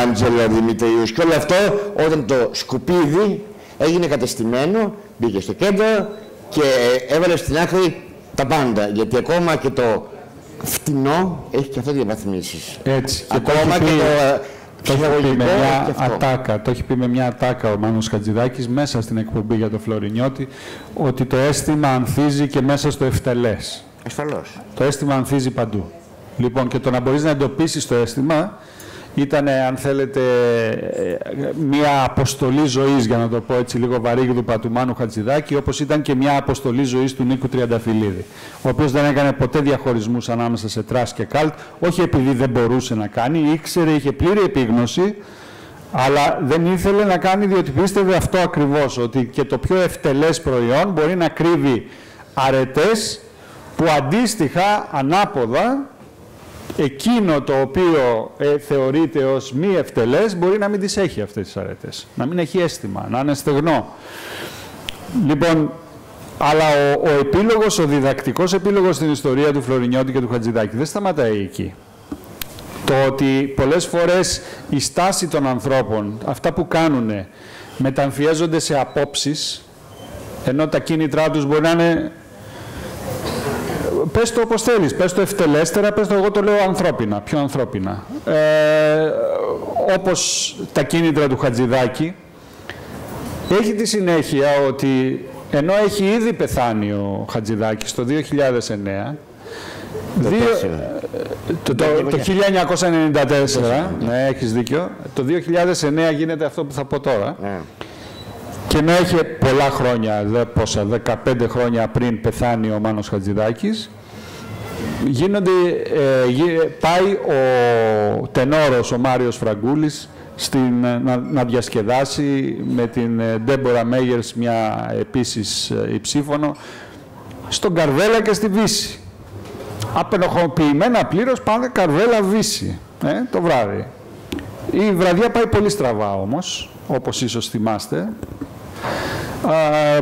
Άντζελο, Δημητριούς και όλο αυτό, όταν το σκουπίδι έγινε κατεστημένο, μπήκε στο κέντρο και έβαλε στην άκρη τα πάντα. Γιατί ακόμα και το φτηνό έχει και αυτό διαβαθμίσεις. Έτσι. Ακόμα και το έχει πει με μια ατάκα, το έχει πει με μια ατάκα ο Μάνος Χατζηδάκης μέσα στην εκπομπή για το Φλωρινιώτη, ότι το αίσθημα ανθίζει και μέσα στο ευτελές. Ασφαλώς. Το αίσθημα ανθίζει παντού. Λοιπόν, και το να μπορείς να εντοπίσεις το αίσθημα ήταν, αν θέλετε, μια αποστολή ζωής, για να το πω έτσι λίγο βαρύγδουπα, του Μάνου Χατζηδάκη, όπως ήταν και μια αποστολή ζωής του Νίκου Τριανταφυλλίδη, ο οποίος δεν έκανε ποτέ διαχωρισμούς ανάμεσα σε τρας και καλτ, όχι επειδή δεν μπορούσε να κάνει, ήξερε, είχε πλήρη επίγνωση, αλλά δεν ήθελε να κάνει, διότι πίστευε αυτό ακριβώς, ότι και το πιο ευτελές προϊόν μπορεί να κρύβει αρετές που αντίστοιχα, ανάποδα, εκείνο το οποίο θεωρείται ως μη ευτελές μπορεί να μην τις έχει αυτές τις αρετές, να μην έχει αίσθημα, να είναι στεγνό. Λοιπόν, αλλά ο επίλογος, ο διδακτικός επίλογος στην ιστορία του Φλωρινιώτη και του Χατζηδάκη δεν σταματάει εκεί. Το ότι πολλές φορές η στάση των ανθρώπων, αυτά που κάνουν, μεταμφιέζονται σε απόψεις, ενώ τα κίνητρά τους μπορεί να είναι... Πες το όπως θέλεις, πες το ευτελέστερα, πες το, εγώ το λέω ανθρώπινα, πιο ανθρώπινα. Όπως τα κίνητρα του Χατζηδάκη, έχει τη συνέχεια ότι ενώ έχει ήδη πεθάνει ο Χατζηδάκης το 2009, το 1994, ναι, έχεις δίκιο, το 2009 γίνεται αυτό που θα πω τώρα, και ενώ έχει πολλά χρόνια, 15 χρόνια πριν πεθάνει ο Μάνος Χατζηδάκης, πάει ο τενόρος, ο Μάριος Φραγκούλης, να διασκεδάσει με την Ντέμπορα Μέγερς, μια επίσης υψήφωνο, στον Καρβέλα και στη Βύση. Απενοχοποιημένα πλήρως πάνε Καρβέλα Βύση, το βράδυ. Η βραδιά πάει πολύ στραβά όμως, όπως ίσως θυμάστε.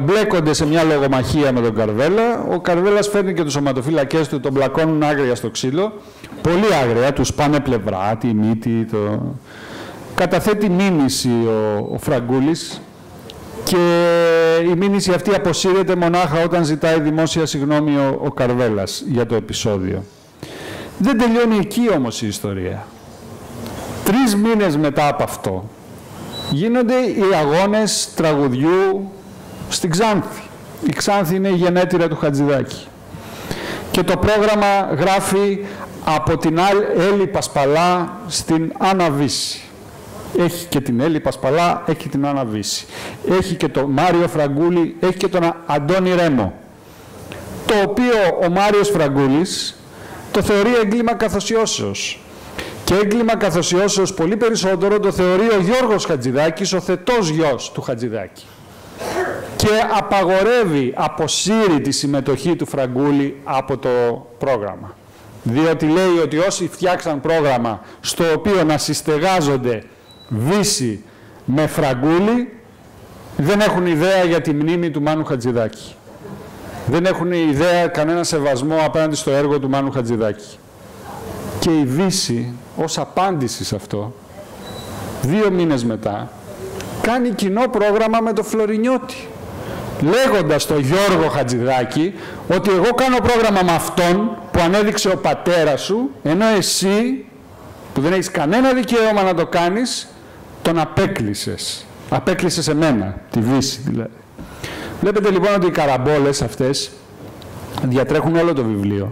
Μπλέκονται σε μια λογομαχία με τον Καρβέλα. Ο Καρβέλας φέρνει και τους σωματοφύλακές του, τον πλακώνουν άγρια στο ξύλο. Πολύ άγρια, τους πάνε πλευρά, τη μύτη. Καταθέτει μήνυση ο Φραγκούλης και η μήνυση αυτή αποσύρεται μονάχα όταν ζητάει δημόσια συγγνώμη ο Καρβέλας για το επεισόδιο. Δεν τελειώνει εκεί όμως η ιστορία. 3 μήνες μετά από αυτό γίνονται οι αγώνες τραγουδιού στην Ξάνθη. Η Ξάνθη είναι η γενέτειρα του Χατζηδάκη. Και το πρόγραμμα γράφει από την Έλλη Πασπαλά στην Άννα Βύση. Έχει και την Έλλη Πασπαλά, έχει την Άννα Βύση. Έχει και τον Μάριο Φραγκούλη, έχει και τον Αντώνη Ρέμο. Το οποίο ο Μάριος Φραγκούλης το θεωρεί έγκλημα καθοσιώσεως. Και έγκλημα καθοσιώσεως πολύ περισσότερο το θεωρεί ο Γιώργος Χατζηδάκης, ο θετός γιος του Χατζηδάκη. Και αποσύρει τη συμμετοχή του Φραγκούλη από το πρόγραμμα. Διότι λέει ότι όσοι φτιάξαν πρόγραμμα στο οποίο να συστεγάζονται Βύση με Φραγκούλη, δεν έχουν ιδέα για τη μνήμη του Μάνου Χατζηδάκη. Δεν έχουν ιδέα, κανένα σεβασμό απέναντι στο έργο του Μάνου Χατζηδάκη. Και η Δύση, ως απάντηση σε αυτό, 2 μήνες μετά, κάνει κοινό πρόγραμμα με το Φλωρινιώτη, λέγοντας στον Γιώργο Χατζηδάκη ότι εγώ κάνω πρόγραμμα με αυτόν που ανέδειξε ο πατέρας σου, ενώ εσύ, που δεν έχεις κανένα δικαίωμα να το κάνεις, τον απέκλεισες. Απέκλεισες εμένα, τη Δύση δηλαδή. Βλέπετε λοιπόν ότι οι καραμπόλες αυτές διατρέχουν όλο το βιβλίο.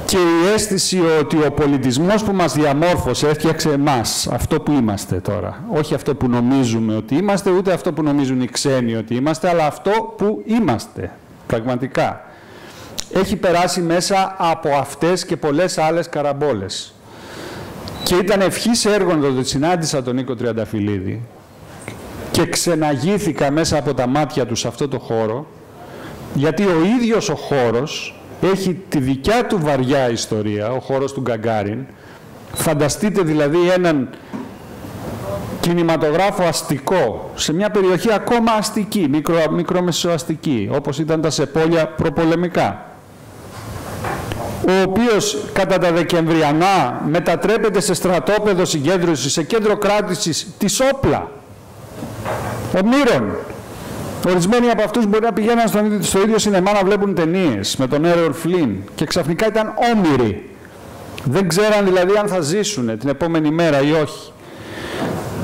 Και η αίσθηση ότι ο πολιτισμός που μας διαμόρφωσε έφτιαξε εμάς, αυτό που είμαστε τώρα. Όχι αυτό που νομίζουμε ότι είμαστε, ούτε αυτό που νομίζουν οι ξένοι ότι είμαστε, αλλά αυτό που είμαστε, πραγματικά. Έχει περάσει μέσα από αυτές και πολλές άλλες καραμπόλες. Και ήταν ευχής έργων ότι συνάντησα τον Νίκο Τριανταφυλλίδη και ξεναγήθηκα μέσα από τα μάτια του σε αυτό το χώρο, γιατί ο ίδιος ο χώρος έχει τη δικιά του βαριά ιστορία, ο χώρος του Γκαγκάριν. Φανταστείτε δηλαδή έναν κινηματογράφο αστικό, σε μια περιοχή ακόμα αστική, μικρομεσοαστική, όπως ήταν τα Σεπόλια προπολεμικά, ο οποίος κατά τα Δεκεμβριανά μετατρέπεται σε στρατόπεδο συγκέντρωσης, σε κέντρο κράτησης της όπλα. Ο Μύρον. Ορισμένοι από αυτούς μπορεί να πηγαίναν στο ίδιο σινεμά να βλέπουν ταινίες με τον Έρορ Φλίν και ξαφνικά ήταν όμοιροι. Δεν ξέραν δηλαδή αν θα ζήσουν την επόμενη μέρα ή όχι.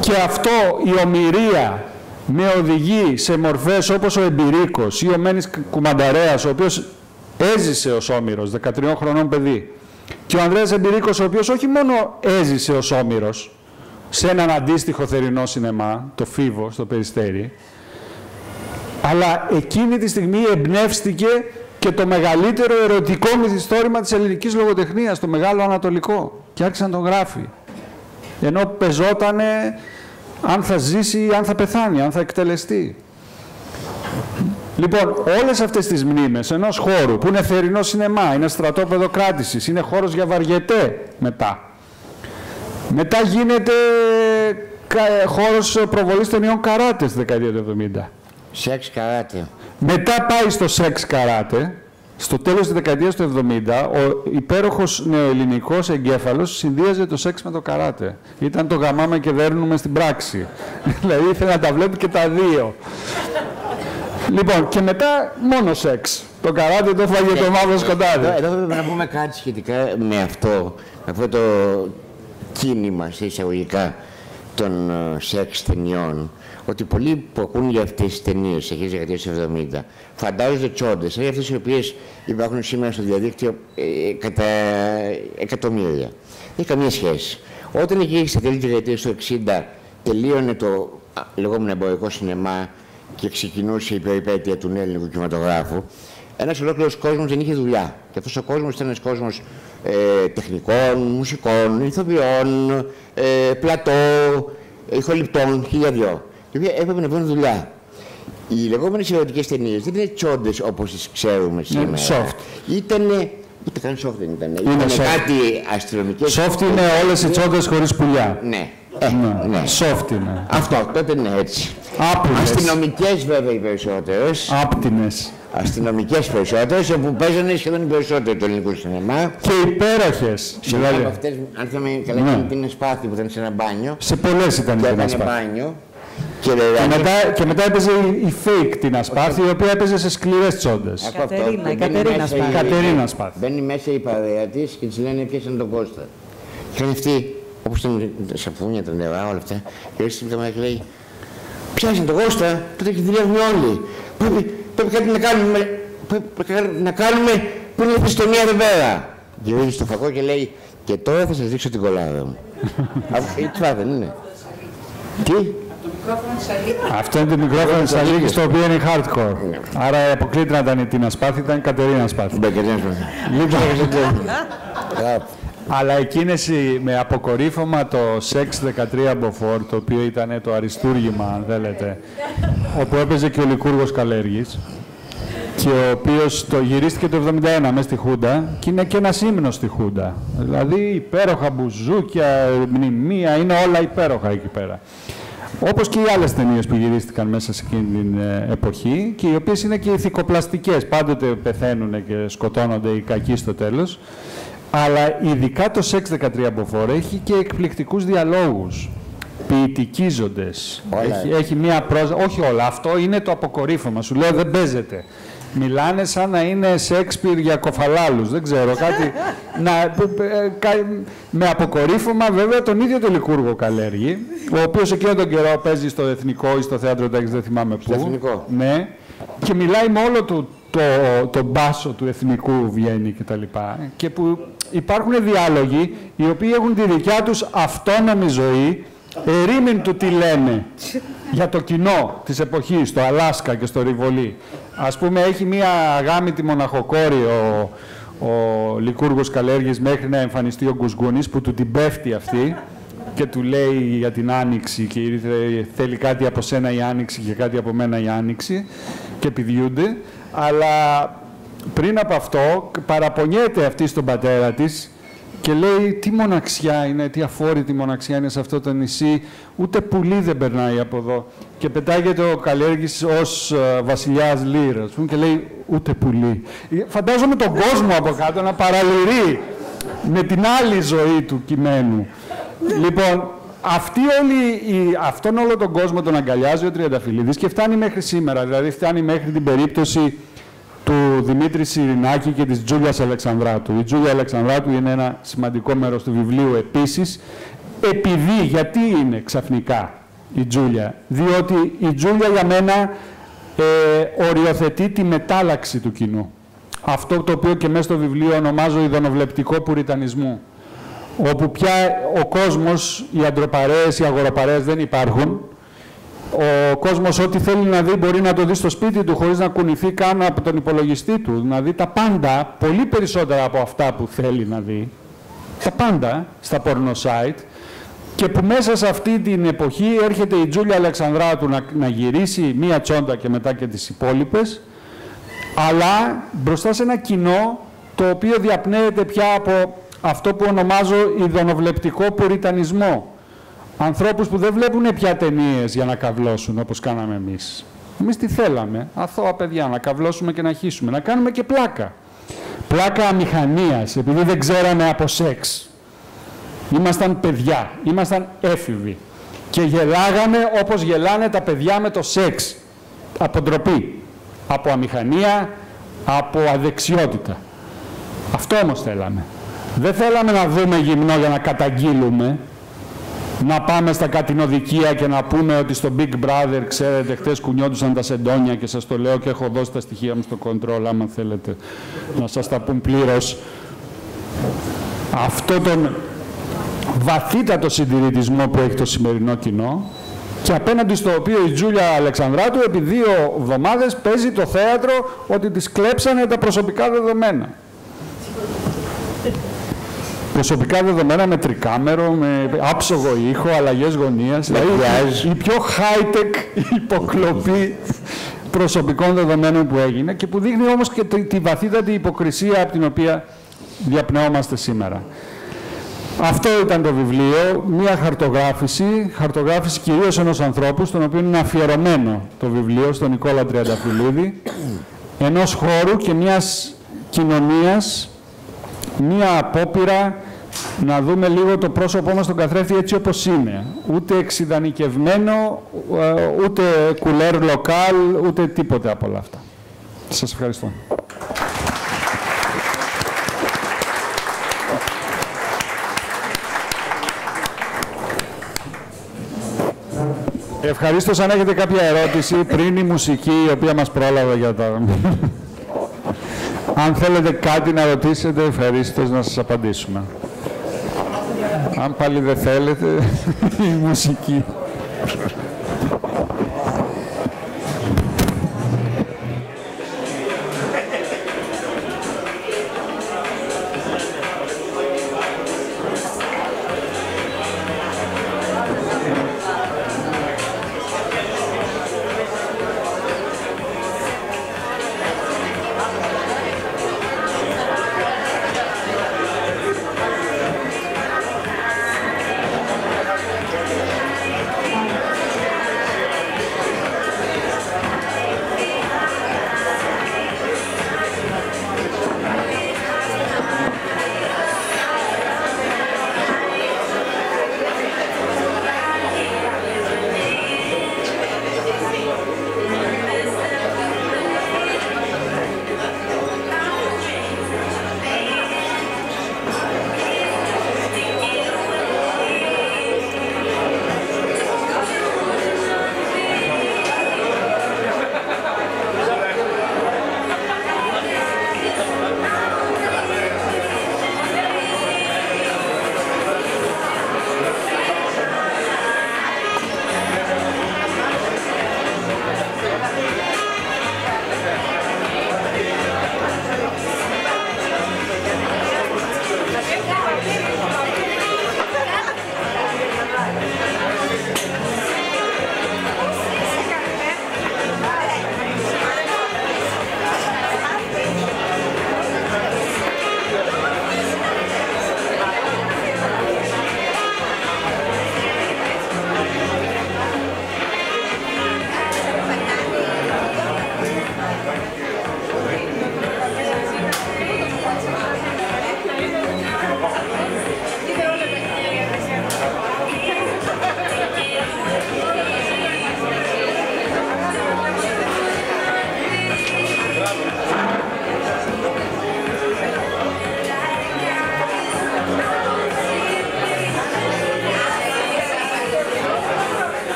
Και αυτό, η ομηρία, με οδηγεί σε μορφές όπως ο Εμπειρίκος ή ο Μένης Κουμανταρέας, ο οποίος έζησε ως όμηρος, 13 χρονών παιδί. Και ο Ανδρέας Εμπειρίκος, ο οποίος όχι μόνο έζησε ως όμηρος σε έναν αντίστοιχο θερινό σινεμά, το Φίβο, στο Περιστέρι, αλλά εκείνη τη στιγμή εμπνεύστηκε και το μεγαλύτερο ερωτικό μυθιστόρημα της ελληνικής λογοτεχνίας, το Μεγάλο Ανατολικό, και άρχισε να τον γράφει. Ενώ πεζότανε αν θα ζήσει ή αν θα πεθάνει, αν θα εκτελεστεί. Λοιπόν, όλες αυτές τις μνήμες ενός χώρου που είναι θερινό σινεμά, είναι στρατόπεδο κράτησης, είναι χώρος για βαριετέ μετά. Μετά γίνεται χώρος προβολής ταινιών καράτε στη δεκαετία του 70. Σεξ καράτε. Μετά πάει στο σεξ καράτε. Στο τέλος της δεκαετίας του 70, ο υπέροχος νεοελληνικός εγκέφαλος συνδύαζε το σεξ με το καράτε. Ήταν το γαμάμε και δέρνουμε στην πράξη. Δηλαδή ήθελε να τα βλέπει και τα δύο. Λοιπόν, και μετά μόνο σεξ. Το καράτε το φάγε το μαύρο σκοτάδι. Εδώ πρέπει να πούμε κάτι σχετικά με αυτό το κίνημα, σε εισαγωγικά, των σεξ ταινιών. Ότι πολλοί που ακούν για αυτές τις ταινίες αρχές δεκαετίας του 70 φαντάζονται τσόντες, δηλαδή αυτές οι οποίες υπάρχουν σήμερα στο διαδίκτυο κατά εκατομμύρια. Δεν έχει καμία σχέση. Όταν εκεί στα τέλη της δεκαετίας του 60 τελείωνε το λεγόμενο εμπορικό σινεμά και ξεκινούσε η περιπέτεια του ελληνικού κινηματογράφου, ένας ολόκληρος κόσμος δεν είχε δουλειά. Και αυτός ο κόσμος ήταν ένας κόσμος τεχνικών, μουσικών, ηθοποιών, πλατό, ηχοληπτών, χιλιαδιό. Οι οποίοι έπρεπε να βρουν δουλειά. Οι λεγόμενες ερωτικές ταινίες δεν είναι τσόντες όπως τις ξέρουμε σήμερα. Soft. Ήτανε. Ούτε καν soft δεν ήταν. Ήτανε κάτι αστυνομικές. Soft είναι όλες οι τσόντες χωρίς πουλιά. Ναι. Ναι. Soft είναι. Αυτό, τότε είναι έτσι. Άπλες. Αστυνομικές βέβαια οι περισσότερες. Άπτινες. Αστυνομικές περισσότερες, όπου παίζανε σχεδόν οι περισσότεροι του ελληνικού σινεμά. Και υπέροχες. Δηλαδή, αυτές, αν θυμάμαι καλά, ναι. Την Εσπάθη που ήταν σε ένα μπάνιο. Σε πολλές ήταν την Εσπάθη. Και μετά έπαιζε η fake την Ασπάθη, η οποία έπαιζε σε σκληρές τσόντες. Η Κατερίνα Ασπάθη. Μπαίνει μέσα η παρέα της και της λένε πιάσαν τον Κώστα. Και είναι αυτή, όπως τον σαπούνια, τα νερά, όλα αυτά, και έρχεται στην καμέρα και λέει: πιάσαν τον Κώστα, τότε και δουλεύουν όλοι. Πρέπει κάτι να κάνουμε. Πρέπει να κάνουμε πριν έρθει στο μία δεβέρα. Γυρίζει στο φακό και λέει: και τώρα θα σας δείξω την κολλάδα μου. Έτσι δεν είναι. Τι? Αυτό είναι το μικρόφωνο της Αλίκης, το οποίο είναι hardcore. Άρα αποκλείται να ήταν την Ασπάθη, ήταν η Κατερίνα Ασπάθη. Αλλά εκείνες με αποκορύφωμα το Sex 13 Μποφόρ, το οποίο ήταν το αριστούργημα, αν θέλετε, όπου έπαιζε και ο Λικούργος Καλέργης, και ο οποίος το γυρίστηκε το 1971 μέσα στη Χούντα και είναι και ένας ύμνος στη Χούντα. Δηλαδή υπέροχα μπουζούκια, μνημεία, είναι όλα υπέροχα εκεί πέρα. Όπως και οι άλλες ταινίες που γυρίστηκαν μέσα σε εκείνη την εποχή και οι οποίες είναι και ηθικοπλαστικές. Πάντοτε πεθαίνουν και σκοτώνονται οι κακοί στο τέλος. Αλλά ειδικά το Σεξ 13 μποφόρ έχει και εκπληκτικούς διαλόγους. Ποιητικίζοντες. Έχει μία όχι όλα. Αυτό είναι το αποκορύφωμα. Σου λέω δεν παίζεται. Μιλάνε σαν να είναι Σέξπιρ για κοφαλάλους. Δεν ξέρω. Κάτι, με αποκορύφωμα βέβαια τον ίδιο τον Λικούργο Καλέργη, ο οποίος εκείνο τον καιρό παίζει στο Εθνικό ή στο Θέατρο Τέξης, δεν θυμάμαι πού. Στο Εθνικό. Ναι. Και μιλάει με όλο το μπάσο του Εθνικού βγαίνει κτλ. Και που υπάρχουν διάλογοι οι οποίοι έχουν τη δικιά τους αυτόνομη ζωή, ερήμην του τι λένε για το κοινό της εποχής, στο Αλάσκα και στο Ριβολί. Ας πούμε, έχει μία αγάμητη μοναχοκόρη ο Λικούργος Καλέργης μέχρι να εμφανιστεί ο Γκουσγκούνης, που του την πέφτει αυτή και του λέει για την Άνοιξη και θέλει κάτι από σένα η Άνοιξη και κάτι από μένα η Άνοιξη και πηδιούνται. Αλλά πριν από αυτό παραπονιέται αυτή στον πατέρα της και λέει τι μοναξιά είναι, τι αφόρητη μοναξιά είναι σε αυτό το νησί, ούτε πουλί δεν περνάει από εδώ. Και πετάγεται ο Καλέργης ως βασιλιάς Λύρ, ας πούμε, και λέει ούτε πουλί. Φαντάζομαι τον κόσμο από κάτω να παραλυρεί με την άλλη ζωή του κειμένου. Λοιπόν, αυτόν όλο τον κόσμο τον αγκαλιάζει ο Τριανταφυλλίδης και φτάνει μέχρι σήμερα. Δηλαδή φτάνει μέχρι την περίπτωση του Δημήτρη Σιρινάκη και της Τζούλιας Αλεξανδράτου. Η Τζούλια Αλεξανδράτου είναι ένα σημαντικό μέρος του βιβλίου επίσης. Γιατί είναι ξαφνικά η Τζούλια? Διότι η Τζούλια για μένα οριοθετεί τη μετάλλαξη του κοινού. Αυτό το οποίο και μέσα στο βιβλίο ονομάζω ειδωνοβλεπτικό πουριτανισμό. Όπου πια ο κόσμος, οι αντροπαρέες, οι αγοροπαρέες δεν υπάρχουν. Ο κόσμος ό,τι θέλει να δει μπορεί να το δει στο σπίτι του χωρίς να κουνηθεί καν από τον υπολογιστή του. Να δει τα πάντα, πολύ περισσότερα από αυτά που θέλει να δει. Τα πάντα στα porno site. Και που μέσα σε αυτή την εποχή έρχεται η Τζούλια Αλεξανδράτου να γυρίσει μία τσόντα και μετά και τις υπόλοιπες, αλλά μπροστά σε ένα κοινό το οποίο διαπνέεται πια από αυτό που ονομάζω ειδωνοβλεπτικό πουριτανισμό. Ανθρώπους που δεν βλέπουν πια ταινίες για να καυλώσουν όπως κάναμε εμείς. Εμείς τι θέλαμε? Αθώα παιδιά, να καυλώσουμε και να χύσουμε, να κάνουμε και πλάκα. Πλάκα αμηχανίας, επειδή δεν ξέραμε από σεξ. Ήμασταν παιδιά, ήμασταν έφηβοι και γελάγαμε όπως γελάνε τα παιδιά με το σεξ. Από ντροπή, από αμηχανία, από αδεξιότητα. Αυτό όμως θέλαμε. Δεν θέλαμε να δούμε γυμνό για να καταγγείλουμε, να πάμε στα κατηνοδικεία και να πούμε ότι στο Big Brother, ξέρετε, χτες κουνιόντουσαν τα σεντόνια και σας το λέω και έχω δώσει τα στοιχεία μου στο control, άμα θέλετε να σας τα πούν πλήρως. Αυτό τον βαθύτατο συντηρητισμό που έχει το σημερινό κοινό και απέναντι στο οποίο η Τζούλια Αλεξανδράτου επί 2 εβδομάδες παίζει το θέατρο ότι της κλέψανε τα προσωπικά δεδομένα. Προσωπικά δεδομένα με τρικάμερο, με άψογο ήχο, αλλαγές γωνίας, δηλαδή η πιο high-tech υποκλοπή προσωπικών δεδομένων που έγινε και που δείχνει όμως και τη βαθύτατη υποκρισία από την οποία διαπνεόμαστε σήμερα. Αυτό ήταν το βιβλίο, μία χαρτογράφηση κυρίως ενός ανθρώπου, στον οποίο είναι αφιερωμένο το βιβλίο, στον Νικόλα Τριανταφυλλίδη, ενός χώρου και μιας κοινωνίας, μία απόπειρα να δούμε λίγο το πρόσωπό μας στον καθρέφτη έτσι όπως είναι. Ούτε εξειδανικευμένο, ούτε κουλέρ λοκάλ, ούτε τίποτε από όλα αυτά. Σας ευχαριστώ. Ευχαρίστως αν έχετε κάποια ερώτηση πριν η μουσική η οποία μας πρόλαβε για τα... Αν θέλετε κάτι να ρωτήσετε, ευχαρίστως να σας απαντήσουμε. Αν πάλι δεν θέλετε, η μουσική.